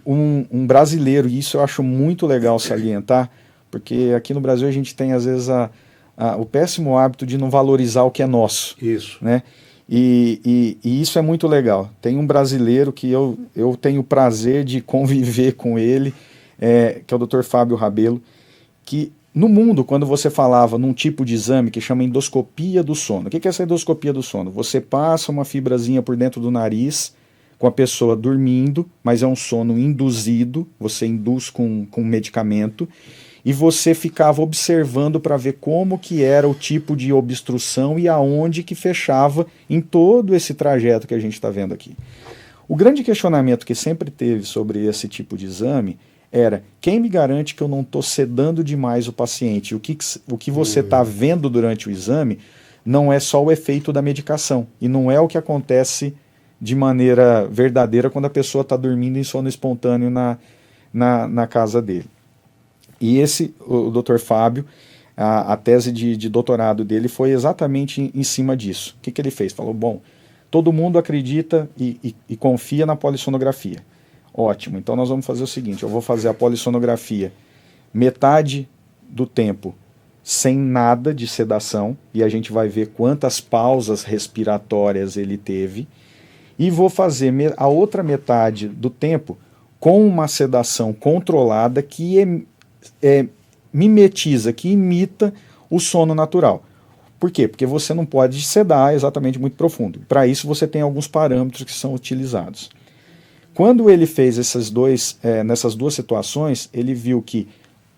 um brasileiro, e isso eu acho muito legal salientar, porque aqui no Brasil a gente tem às vezes o péssimo hábito de não valorizar o que é nosso. Isso. Né? E isso é muito legal. Tem um brasileiro que eu tenho o prazer de conviver com ele, que é o Dr. Fábio Rabelo, que no mundo, quando você falava num tipo de exame que chama endoscopia do sono. O que é essa endoscopia do sono? Você passa uma fibrazinha por dentro do nariz com a pessoa dormindo, mas é um sono induzido, você induz com medicamento, e você ficava observando para ver como que era o tipo de obstrução e aonde que fechava em todo esse trajeto que a gente está vendo aqui. O grande questionamento que sempre teve sobre esse tipo de exame era, quem me garante que eu não estou sedando demais o paciente? O que você está vendo durante o exame não é só o efeito da medicação, e não é o que acontece de maneira verdadeira quando a pessoa está dormindo em sono espontâneo na casa dele. E o Dr. Fábio, a tese de doutorado dele foi exatamente em cima disso. O que ele fez? Falou, bom, todo mundo acredita e confia na polissonografia. Ótimo, então nós vamos fazer o seguinte, eu vou fazer a polissonografia metade do tempo sem nada de sedação, e a gente vai ver quantas pausas respiratórias ele teve, e vou fazer a outra metade do tempo com uma sedação controlada que mimetiza, que imita o sono natural. Por quê? Porque você não pode sedar exatamente muito profundo. Para isso você tem alguns parâmetros que são utilizados. Quando ele fez nessas duas situações, ele viu que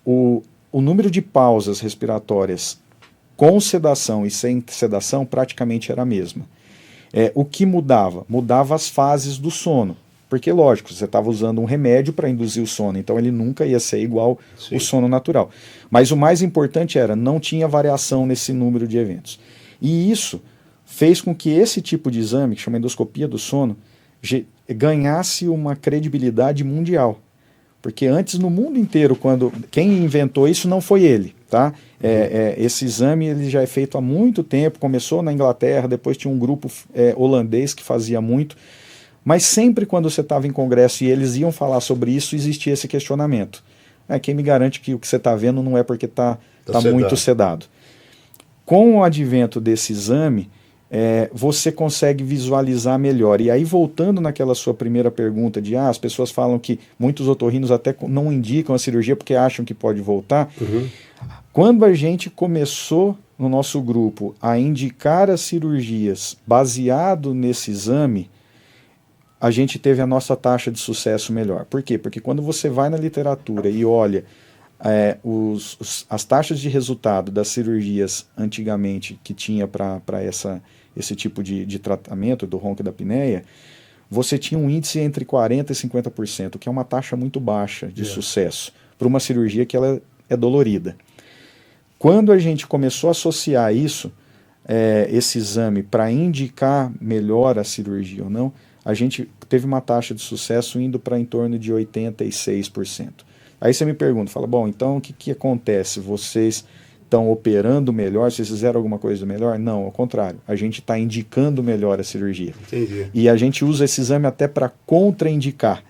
o número de pausas respiratórias com sedação e sem sedação praticamente era a mesma. O que mudava? Mudava as fases do sono. Porque, lógico, você estava usando um remédio para induzir o sono, então ele nunca ia ser igual o sono natural. Mas o mais importante não tinha variação nesse número de eventos. E isso fez com que esse tipo de exame, que chama endoscopia do sono, ganhasse uma credibilidade mundial. Porque antes, no mundo inteiro, quem inventou isso não foi ele, tá? Esse exame ele já é feito há muito tempo, começou na Inglaterra, depois tinha um grupo holandês que fazia muito, mas sempre quando você estava em congresso e eles iam falar sobre isso, existia esse questionamento. Quem me garante que o que você está vendo não é porque está muito sedado. Com o advento desse exame, você consegue visualizar melhor. E aí, voltando naquela sua primeira pergunta de as pessoas falam que muitos otorrinos até não indicam a cirurgia porque acham que pode voltar. Uhum. Quando a gente começou no nosso grupo a indicar as cirurgias baseado nesse exame, a gente teve a nossa taxa de sucesso melhor. Por quê? Porque quando você vai na literatura e olha as taxas de resultado das cirurgias antigamente que tinha para esse tipo de tratamento do ronco e da apneia, você tinha um índice entre 40% e 50%, que é uma taxa muito baixa de sucesso para uma cirurgia que ela é dolorida. Quando a gente começou a associar esse exame para indicar melhor a cirurgia ou não, a gente teve uma taxa de sucesso indo para em torno de 86%. Aí você me pergunta, fala, bom, então o que acontece? Vocês estão operando melhor? Vocês fizeram alguma coisa melhor? Não, ao contrário. A gente está indicando melhor a cirurgia. Entendi. E a gente usa esse exame até para contraindicar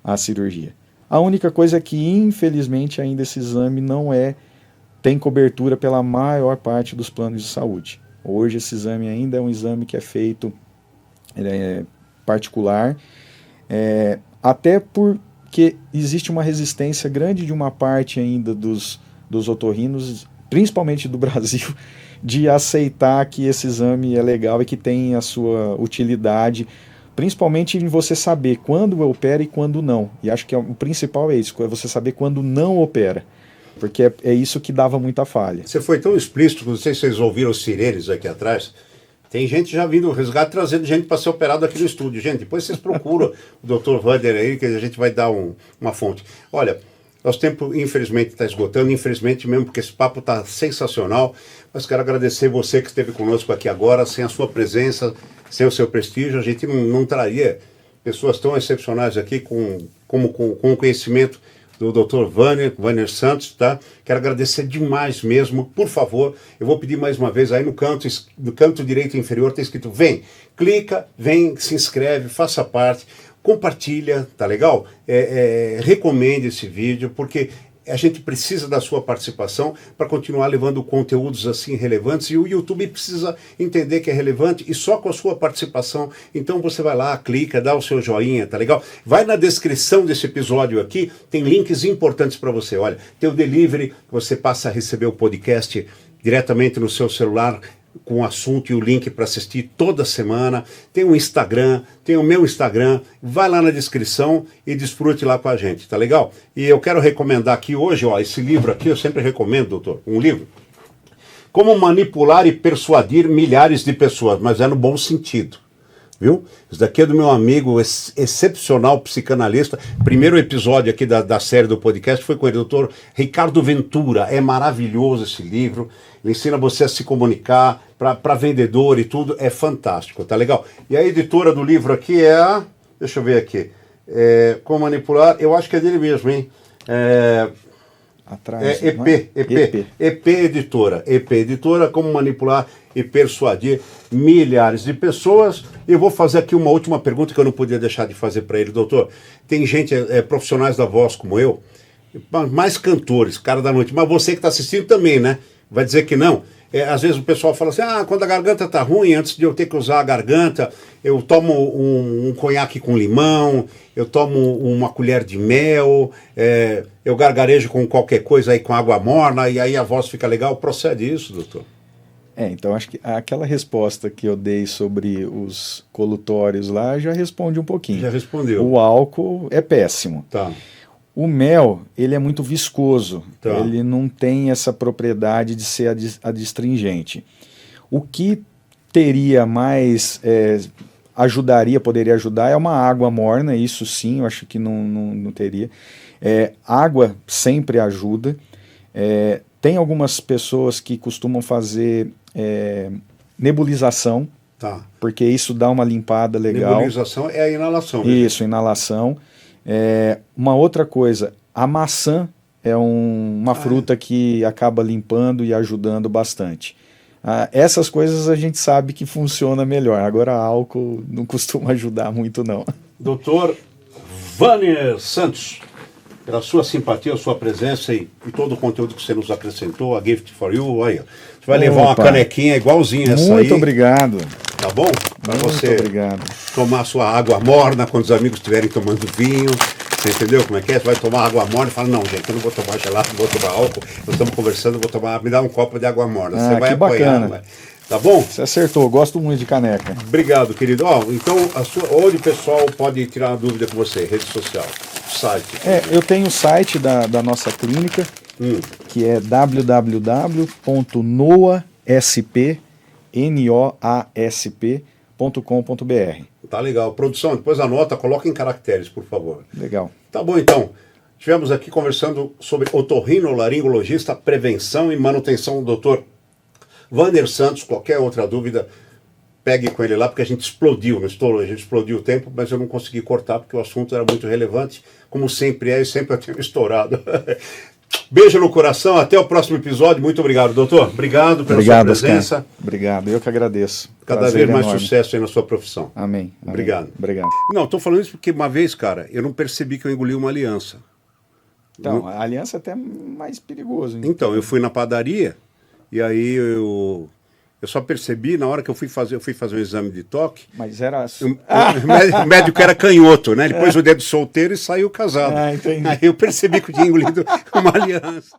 a cirurgia. A única coisa é que, infelizmente, ainda esse exame não tem cobertura pela maior parte dos planos de saúde. Hoje esse exame ainda é um exame que é feito particular, até porque existe uma resistência grande de uma parte ainda dos otorrinos, principalmente do Brasil, de aceitar que esse exame é legal e que tem a sua utilidade, principalmente em você saber quando opera e quando não. E acho que o principal é isso, é você saber quando não opera, porque é isso que dava muita falha. Você foi tão explícito, não sei se vocês ouviram os sirenes aqui atrás. Tem gente já vindo o resgate trazendo gente para ser operado aqui no estúdio. Gente, depois vocês procuram o Dr. Vander aí, que a gente vai dar uma fonte. Olha, nosso tempo infelizmente está esgotando, infelizmente mesmo, porque esse papo está sensacional. Mas quero agradecer você que esteve conosco aqui agora. Sem a sua presença, sem o seu prestígio, a gente não traria pessoas tão excepcionais aqui com o conhecimento do Dr. Vander Santos, tá? Quero agradecer demais mesmo. Por favor, eu vou pedir mais uma vez aí no canto direito inferior, está escrito vem, clica, vem, se inscreve, faça parte, compartilha, tá legal? Recomende esse vídeo, porque a gente precisa da sua participação para continuar levando conteúdos assim relevantes, e o YouTube precisa entender que é relevante, e só com a sua participação. Então você vai lá, clica, dá o seu joinha, tá legal? Vai na descrição desse episódio aqui, tem links importantes para você. Olha, tem o delivery, você passa a receber o podcast diretamente no seu celular, com o assunto e o link para assistir toda semana. Tem o Instagram, tem o meu Instagram. Vai lá na descrição e desfrute lá com a gente, tá legal? E eu quero recomendar aqui hoje, esse livro aqui, eu sempre recomendo, doutor, um livro. Como manipular e persuadir milhares de pessoas, mas é no bom sentido. Viu? Isso daqui é do meu amigo excepcional psicanalista. Primeiro episódio aqui da série do podcast foi com o doutor Ricardo Ventura. É maravilhoso esse livro. Ele ensina você a se comunicar para vendedor e tudo. É fantástico, tá legal? E a editora do livro aqui é a... Deixa eu ver aqui. Como manipular... Eu acho que é dele mesmo, hein? atrás. EP Editora. EP Editora, como manipular e persuadir milhares de pessoas. E eu vou fazer aqui uma última pergunta que eu não podia deixar de fazer para ele, doutor. Tem gente, profissionais da voz como eu, mais cantores, cara da noite, mas você que está assistindo também, né? Vai dizer que não. Às vezes o pessoal fala assim, quando a garganta tá ruim, antes de eu ter que usar a garganta, eu tomo um conhaque com limão, eu tomo uma colher de mel, eu gargarejo com qualquer coisa aí, com água morna, e aí a voz fica legal. Procede isso, doutor? Então acho que aquela resposta que eu dei sobre os colutórios lá já responde um pouquinho. Já respondeu. O álcool é péssimo. Tá. O mel, ele é muito viscoso, Tá. Ele não tem essa propriedade de ser adstringente. O que teria mais, poderia ajudar, é uma água morna, isso sim, eu acho que não teria. Água sempre ajuda. Tem algumas pessoas que costumam fazer nebulização, Tá. porque isso dá uma limpada legal. Nebulização é a inalação. Isso, inalação. Uma outra coisa, a maçã é uma fruta que acaba limpando e ajudando bastante. Essas coisas a gente sabe que funciona melhor. Agora álcool não costuma ajudar muito não. Doutor Vâner Santos, pela sua simpatia, sua presença e todo o conteúdo que você nos acrescentou, a Gift for You, olha, você vai levar uma canequinha igualzinha essa aí. Muito obrigado. Tá bom? Para você obrigado. Tomar sua água morna quando os amigos estiverem tomando vinho. Você entendeu como é que é? Você vai tomar água morna e fala, não, gente, eu não vou tomar gelado, não vou tomar álcool, nós estamos conversando, eu vou tomar, me dá um copo de água morna. Você vai apoiar, né? Tá bom? Você acertou, gosto muito de caneca. Obrigado, querido. Então, onde o pessoal pode tirar uma dúvida com você? Rede social, site. Eu tenho o site da nossa clínica, que é www.noasp.com.br. Tá legal. Produção, depois anota, coloca em caracteres, por favor. Legal. Tá bom, então. Estivemos aqui conversando sobre otorrinolaringologista, prevenção e manutenção do Dr. Vâner Santos. Qualquer outra dúvida, pegue com ele lá, porque a gente explodiu, não estourou, a gente explodiu o tempo, mas eu não consegui cortar, porque o assunto era muito relevante, como sempre é, e sempre eu tenho estourado. Beijo no coração, até o próximo episódio. Muito obrigado, doutor. Obrigado pela sua presença. Oscar. Obrigado, eu que agradeço. Cada vez mais sucesso aí na sua profissão. Amém. Obrigado. Obrigado. Não, estou falando isso porque uma vez, cara, eu não percebi que eu engoli uma aliança. Então, a aliança é até mais perigoso. Hein? Então, eu fui na padaria e aí eu só percebi na hora que eu fui fazer um exame de toque. Mas era... O médico era canhoto, né? Ele pôs o dedo solteiro e saiu casado. Entendi. Aí eu percebi que eu tinha engolido uma aliança.